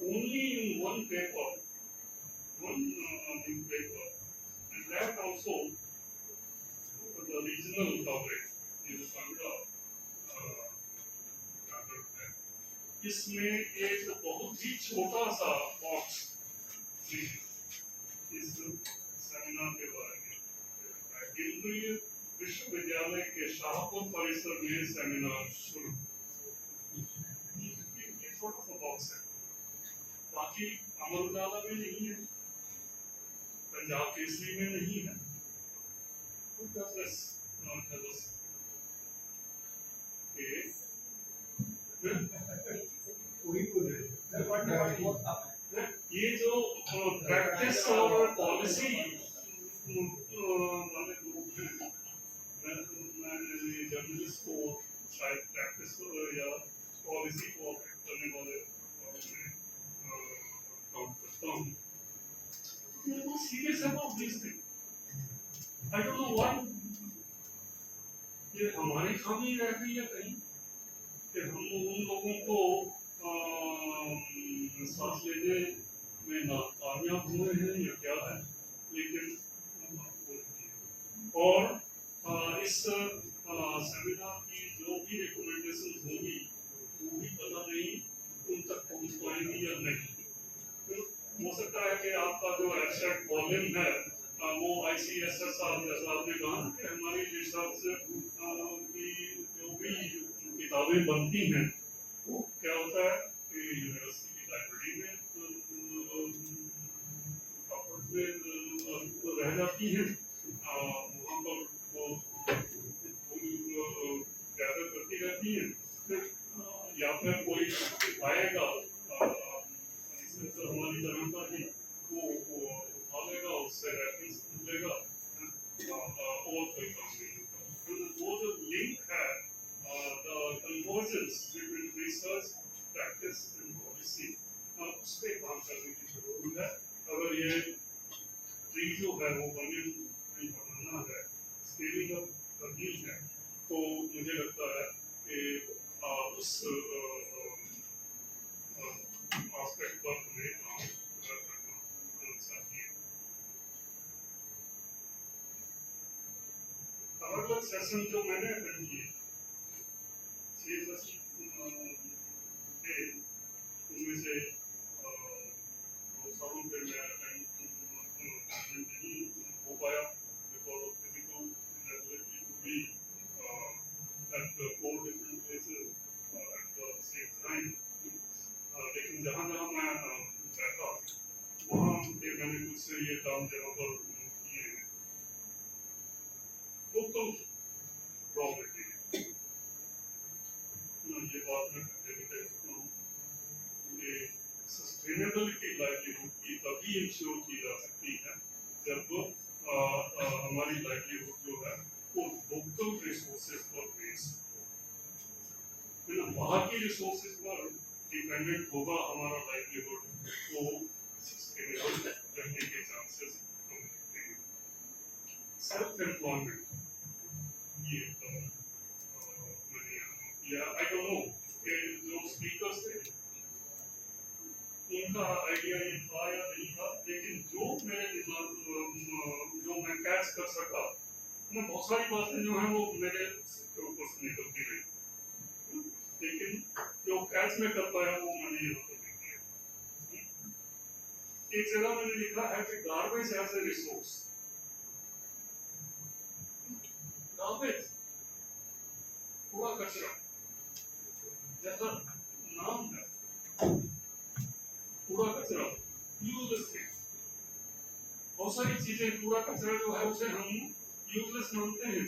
only in one paper, one newspaper, and that also the regional coverage is Punjab. इसमें एक बहुत ही छोटा सा बॉक्स इस सेमिनार के बारे में, केंद्रीय विश्वविद्यालय के शाहपुर परिसर में सेमिनार शुरू। ये छोटा सा बॉक्स है, बाकी अमर उजाला में नहीं है, पंजाब केसरी में नहीं है। ये जो प्रैक्टिस और पॉलिसी मैंने जर्नलिस्ट को शायद प्रैक्टिस या पॉलिसी को अफेक्ट करने वाले काउंट करता हूँ। Serious about this thing, I don't know why. ये हमारी खामी रह गई है कहीं कि हम उन लोगों को सांस लेने में नाकामयाब हुए हैं या क्या है, लेकिन और इस सेमिनार की जो भी रिकमेंडेशन होगी वो भी पता नहीं उन तक पहुंच पाएंगी या नहीं। हो सकता है कि आपका जो एब्स्ट्रैक्ट वॉल्यूम है वो ICSR साहब जैसा आपने कहा कि हमारी रिसर्च की जो भी किताबें बनती हैं वो क्या होता है कि यूनिवर्सिटी की लाइब्रेरी में रह जाती हैं, वहाँ पर वो गैदर करती रहती हैं, या फिर कोई आएगा हमारी तरह का ही वो उठा लेगा, उससे रेफरेंस लेगा और कोई काम नहीं होगा। वो जो लिंक है the convergence between research, practice and policy, उस पे काम करने की जरूरत है। अगर ये ट्री जो है वो बनियन ट्री बनाना है, स्केलिंग अप करनी है, तो मुझे लगता है कि उस एस्पेक्ट पर हमें काम करना चाहिए। अलग-अलग सेशन जो मैंने अटेंड किए, 6 सेशन थे, उनमें से बहुत सारों पे मैं अटेंड नहीं हो पाया because of physical inability to be at 4 different places at the same time. लेकिन जहाँ जहाँ मैं बैठा वहाँ मैंने कुछ ये काम जगह पर किए हैं। लोकल रॉ मटेरियल, ये बात मैं पहले भी कह चुका हूँ कि सस्टेनेबिलिटी लाइवलीहुड की तभी इंश्योर की जा सकती है जब हमारी लाइवलीहुड जो है वो लोकल रिसोर्सेज पर बेस्ड हो। बाहर की रिसोर्सेज पर डिपेंडेंट होगा हमारा लाइवलीहुड, तो सस्टेनेबल रहने के चांसेस कम रहते हैं। सेल्फ एम्प्लॉयमेंट, ये मैंने किया। आई डोंट नो कि जो स्पीकर्स थे उनका आइडिया ये था या नहीं था, लेकिन जो मेरे दिमाग जो मैं कैच कर सका मैं बहुत सारी बातें जो हैं वो मेरे के ऊपर से निकलती रही, लेकिन जो कैच में कर पाया वो मैंने यहाँ पर लिख दिया। एक जगह मैंने लिखा है कि garbage as a resource. Garbage, कूड़ा कचरा, जैसा नाम है, कूड़ा कचरा, यूजलेस थिंग। बहुत सारी चीजें, कूड़ा कचरा जो है उसे हम यूजलेस मानते हैं,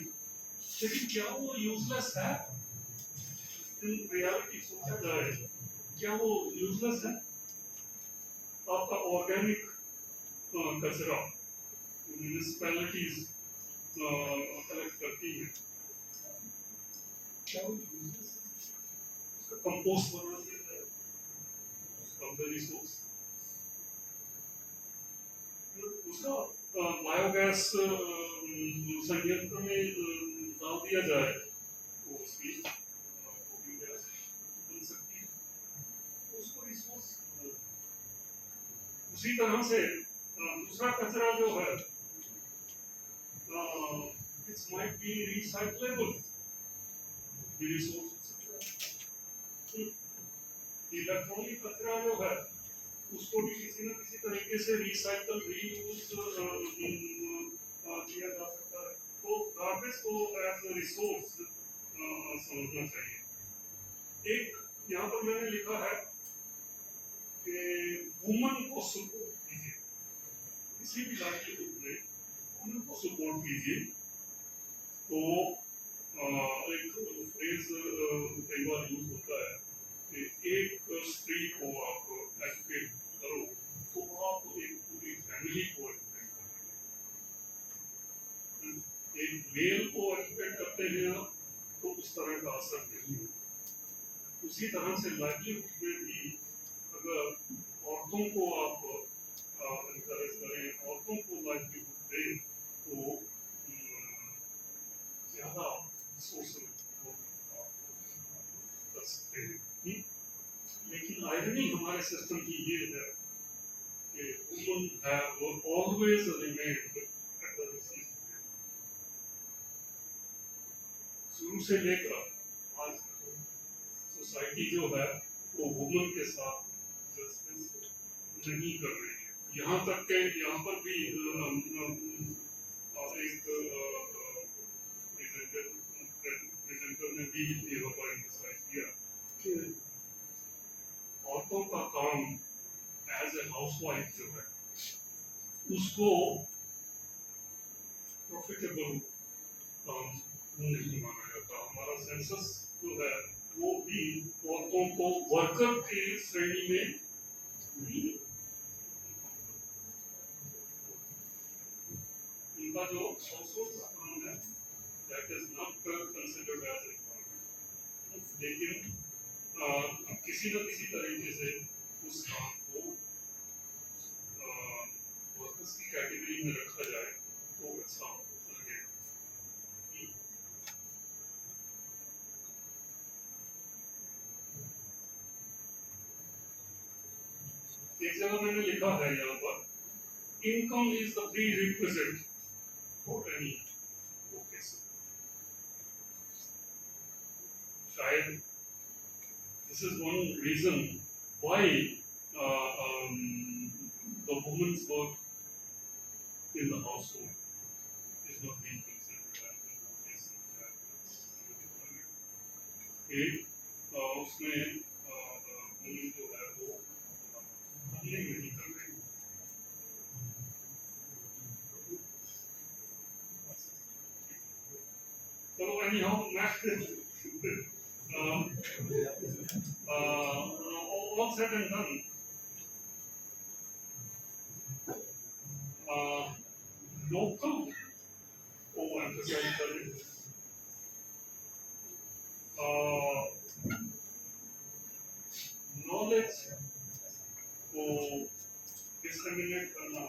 लेकिन क्या वो यूजलेस है? इन रियलिटी सोचा जाए, क्या वो यूजलेस है? आपका ऑर्गेनिक कचरा म्यूनिसिपैलिटीज कलेक्ट करती है, क्या वो यूजलेस है? उसका कंपोस्ट बना दिया जाए, उसका रिसोर्स, उसका बायोगैस संयंत्र में डाल दिया जाए तो उसकी गैस बन सकती है, उसको रिसोर्स। उसी तरह से दूसरा कचरा जो है, it's might be recyclable, resource हो सकता है। इलेक्ट्रॉनिक कचरा जो है उसको भी किसी न किसी तरीके से रिसाइकल, रीयूज किया जा सकता है। तो गार्बेज को एज ए रिसोर्स समझना चाहिए। एक यहाँ पर मैंने लिखा है कि वुमन को सपोर्ट कीजिए, किसी भी लाइवलीहुड में वुमन को सपोर्ट कीजिए। तो एक फ्रेज कई बार यूज होता है कि एक स्त्री को आप एजुकेट करो तो आप एक पूरी फैमिली को एजुकेट करेंगे। एक मेल को एजुकेट करते हैं तो उस तरह का असर नहीं है। उसी तरह से लाइवलीहुड में भी अगर औरतों को आप इनकरेज करें, औरतों को लाइवलीहुड दें तो ज़्यादा सोशल कर सकते हैं। लेकिन आयरनी हमारे सिस्टम की ये है कि woman have always remained at the receiving end. शुरू से लेकर आज सोसाइटी जो है वो वुमन के साथ जस्टिस नहीं कर रही है। यहाँ तक के यहाँ पर भी एक प्रेजेंटर ने भी ये पर एम्फसाइज किया कि औरतों का काम एज ए हाउसवाइफ जो है उसको प्रॉफिटेबल काम नहीं माना जाता। हमारा सेंसस जो है वो भी औरतों को वर्कर की श्रेणी में नहीं, उनका जो हाउसहोल्ड का काम है that is not considered as a work. लेकिन किसी न किसी तरीके से उस काम को वर्कर्स की कैटेगरी में रखा जाए तो अच्छा लगेगा। एक जगह मैंने लिखा है यहाँ पर, income is the prerequisite for any vocation. शायद this is one reason why the woman's work in the household is not being considered as a vocation. उसमें woman जो है वो नहीं कर रही। चलो anyhow all said and done, local को emphasize करें, knowledge को disseminate करना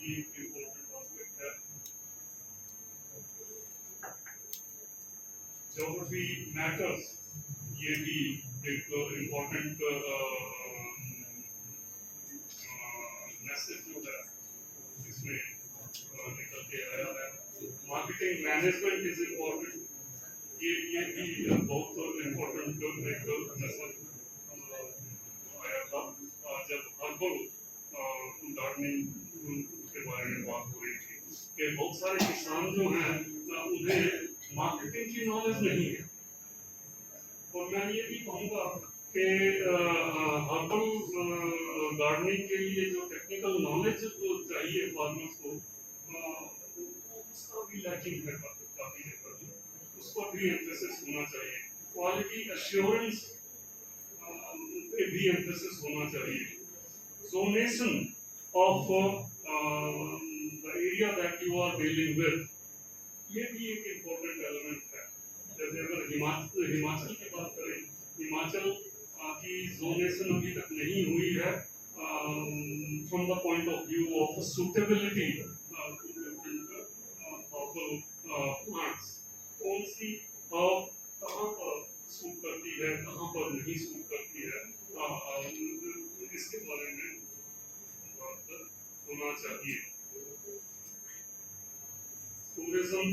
ये important aspect है। Geography matters, ये भी एक इम्पोर्टेंट मैसेज जो है इसमें निकल के आया है। Marketing management is important. ये भी बहुत इम्पोर्टेंट एक मैसेज आया था जब हर्बल गार्डनिंग के बारे में बात हो रही थी कि बहुत सारे किसान जो हैं उन्हें मार्केटिंग की नॉलेज नहीं है। और मैं ये भी कहूँगा कि हर्बल गार्डनिंग के लिए जो टेक्निकल नॉलेज चाहिए फार्मर्स को उसका भी लैकिंग है काफ़ी है, उस पर भी एम्फेसिस होना चाहिए। क्वालिटी एश्योरेंस पे भी एम्फेसिस होना चाहिए। Zonation of the area that you are dealing with, ये भी एक इम्पोर्टेंट एलिमेंट है। जैसे अगर हिमाचल की बात करें, हिमाचल की जोनेशन अभी तक नहीं हुई है from the point of view of suitability plants. कौन सी कहाँ पर सूट करती है, कहाँ पर नहीं सूट करती है, इसके बारे में बात होना चाहिए। टूरिज्म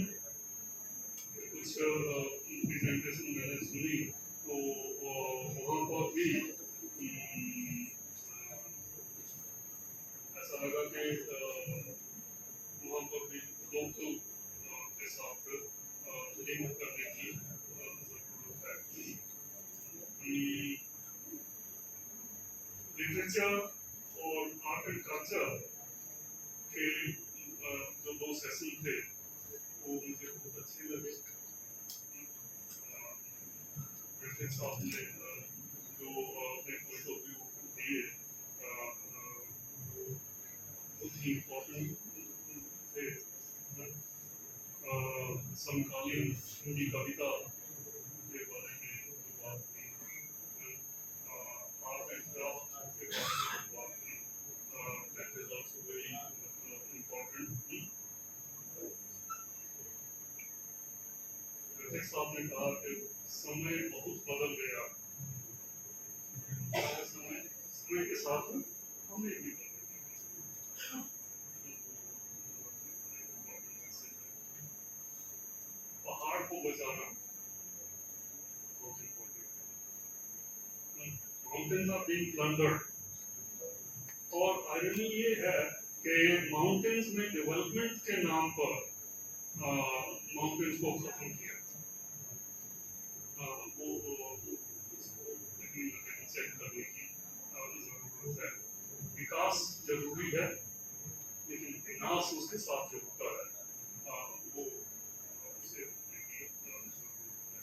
कुछ प्रेजेंटेशन मैंने सुनी तो वहाँ पर भी ऐसा लगा कि वहाँ पर भी लोकल के साथ लिंक करने की जरूरत है। लिटरेचर और आर्ट एंड कल्चर के जो 2 सेशन थे वो मुझे बहुत अच्छे लगे। साहब ने जो अपने पॉइंट ऑफ व्यू दिए बहुत ही इम्पोर्टेंट थे। समकालीन हिंदी कविता के बारे में जो बात की, आर्ट एंड क्राफ्ट के बारे में बात की, that is also very important. साहब ने कहा कि समय बहुत बदल गया, समय के साथ हमें भी बदल गया। पहाड़ को बचाना बहुत इम्पोर्टेंट है। माउंटेन्स आर बीइंग प्लंडर्ड, और आयरनी ये है कि माउंटेन्स में डेवलपमेंट के नाम पर माउंटेन्स को खत्म किया। सेट करने की जरूरत है। विकास जरूरी है, लेकिन विनाश उसके साथ जो होता है वो उसे रोकने की जरूरत है।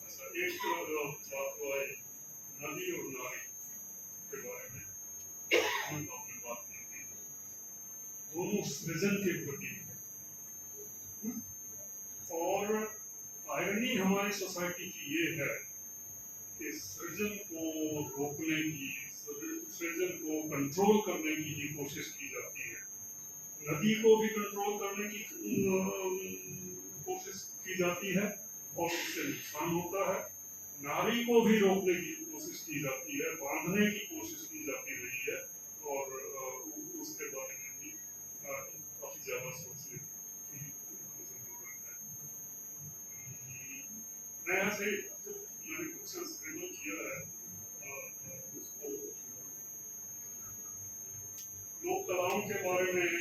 ऐसा एक बात हुआ है नदी और नारी के बारे में आपने बात की थी, दोनों सृजन के प्रति। और आयरनी हमारी सोसाइटी की ये है कि सृजन को रोकने की, सृजन को कंट्रोल करने की ही कोशिश की जाती है। नदी को भी कंट्रोल करने की कोशिश की जाती है और उससे नुकसान होता है। नारी को भी रोकने की कोशिश की जाती है, बांधने की कोशिश की जाती रही है, और उसके बारे में भी काफी ज्यादा सोचने की जरूरत है। मैं यहाँ से मैंने कुछ स्क्रिबल किया है, उसको लोक कलाओं के बारे में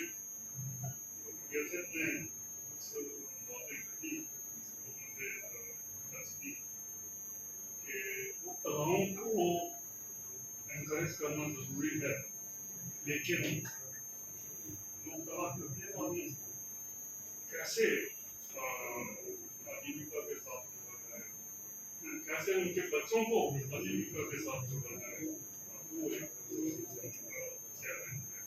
व्यथित ने बातें कही, मुझे टच की कि लोक कलाओं को एनकरेज करना जरूरी है, लेकिन लोग कला करने वाले कैसे आजीविका के साथ जोड़ा जाए, कैसे उनके बच्चों को आजीविका के साथ जोड़ा जाए, वो एक चैलेंज है।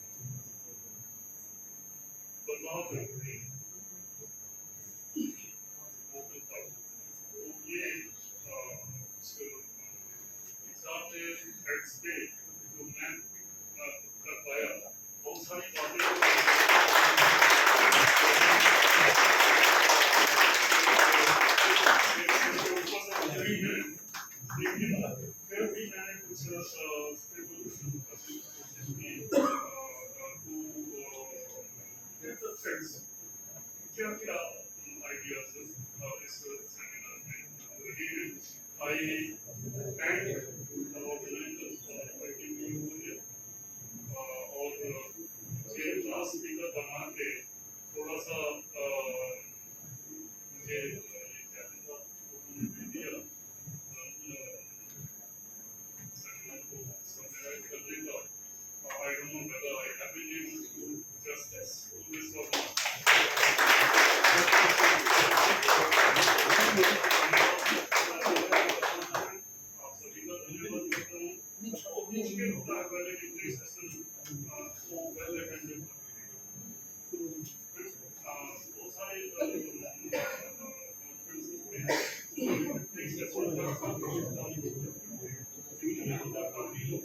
बदलाव जरूरी है। ये हेड्स पे जो मैं कर पाया, बहुत सारी बातें ऊपर से गुजरी हैं, लेकिन फिर भी मैंने क्या क्या आइडियाज इस सेमिनार में रहे? I thank organizers for inviting me here और मुझे क्लास स्पीकर बना के थोड़ा सा मुझे क्या दिया सेमिनार को समराइज करने का I don't know whether I have been able to do justice to this or not. आप सभी का धन्यवाद करता हूँ। मुश्किल होता है पहले कि प्लीज सेशन को वेल अटेंडेड बहुत सारे कॉन्फ्रेंसेस में प्लीज सेशन का काफी लोग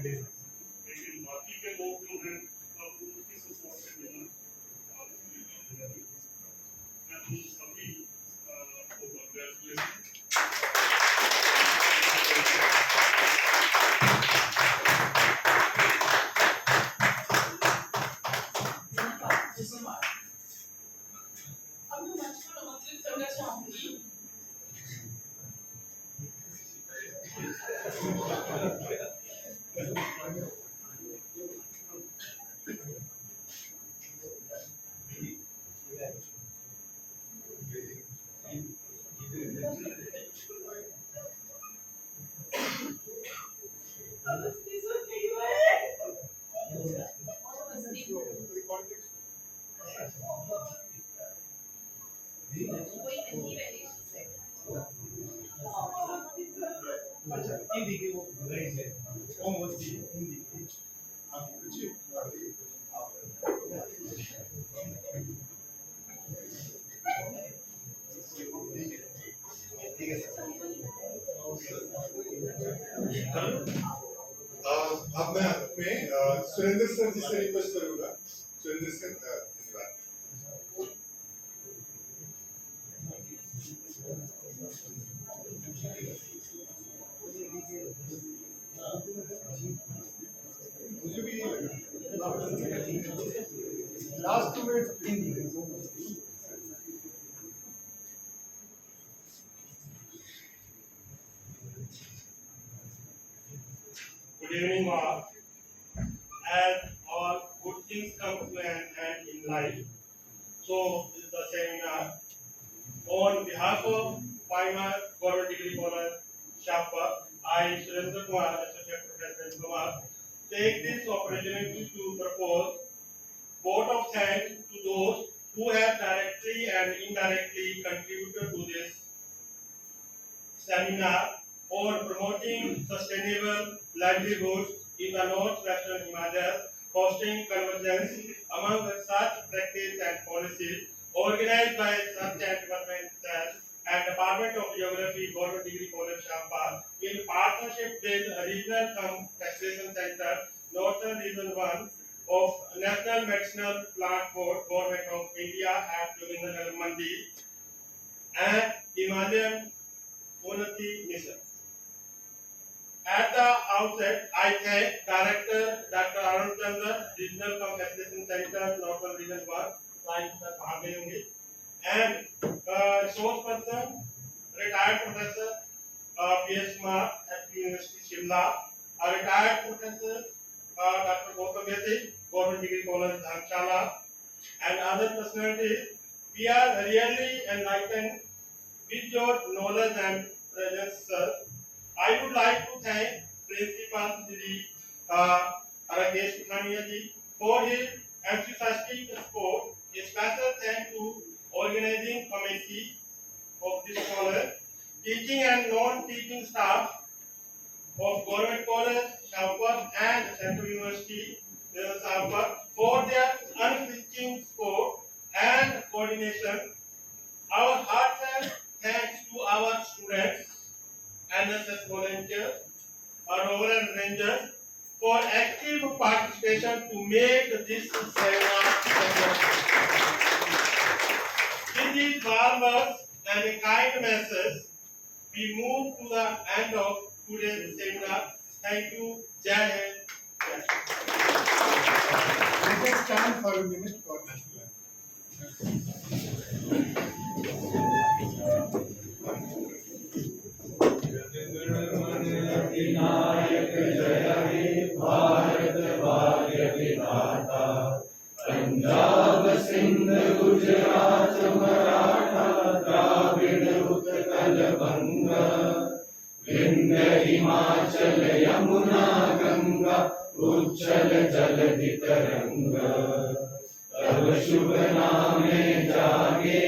लेकिन बाकी के लोग जो हैं अब उनकी सपोर्ट से मिलना सभी को अब मैं मंच पर आमंत्रित करना चाहूंगी हिंदी की वो राइट है ऑलमोस्ट हिंदी आप कुछ ठीक है अब मैं अपने सुरेंद्र सर जी से रिक्वेस्ट करूंगा सुरेंद्र सर धन्यवाद मुझे भी यही लगा last 2 minute Hindi Good evening, all. As all good things come to an end in life, so this is the seminar. On behalf of Paima Government Degree College, Shahpur, I, Surendra Kumar, Associate Professor Kumar, take this opportunity to propose vote of thanks to those who have directly and indirectly contributed to this seminar on promoting sustainable livelihoods in the northwestern Himalayas, fostering convergence among such practices and policies organized by Research and Development Cell and Department of Geography, Government Degree College, Shahpur, in partnership with Regional Taxation Center, Northern Region 1 of National Medicinal Plant Board, Government of India at Jogindernagar Mandi, and Himalayan Unnati Mission. At the outset, I thank Director Dr. Arun Chandra, Regional Taxation Center, Northern Region 1, and resource person, retired Professor P.S. Kumar at University Shimla, a retired Professor Dr. Gautam Yati, Government Degree College, Dharamshala, and other personalities. We are really enlightened with your knowledge and presence, sir. I would like to thank Principal Sri Rakesh Puthania ji for his enthusiastic support. A special thanks to organizing committee of this college, teaching and non-teaching staff of Government College, Shahpur, and Central University, Shahpur, for their unflinching support and coordination. Our heartfelt thanks to our students NSS volunteers, our overall rangers for active participation to make this seminar successful. With these warm words and a kind message, we move to the end of today's seminar. Thank you. Jai Hind. Let us stand for a minute for national anthem. Vinayak जय हे भारत भाग्य विधाता पंजाब सिंध गुजरात मराठा द्राविड़ उत्कल बंगा विंध्य हिमाचल यमुना गंगा उच्छल जलधि तरंगा तब शुभ नामे जागे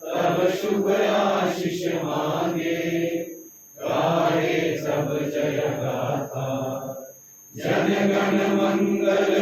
तब शुभ आशीष मांगे गाहे सब जय गाथा जन गण मंगल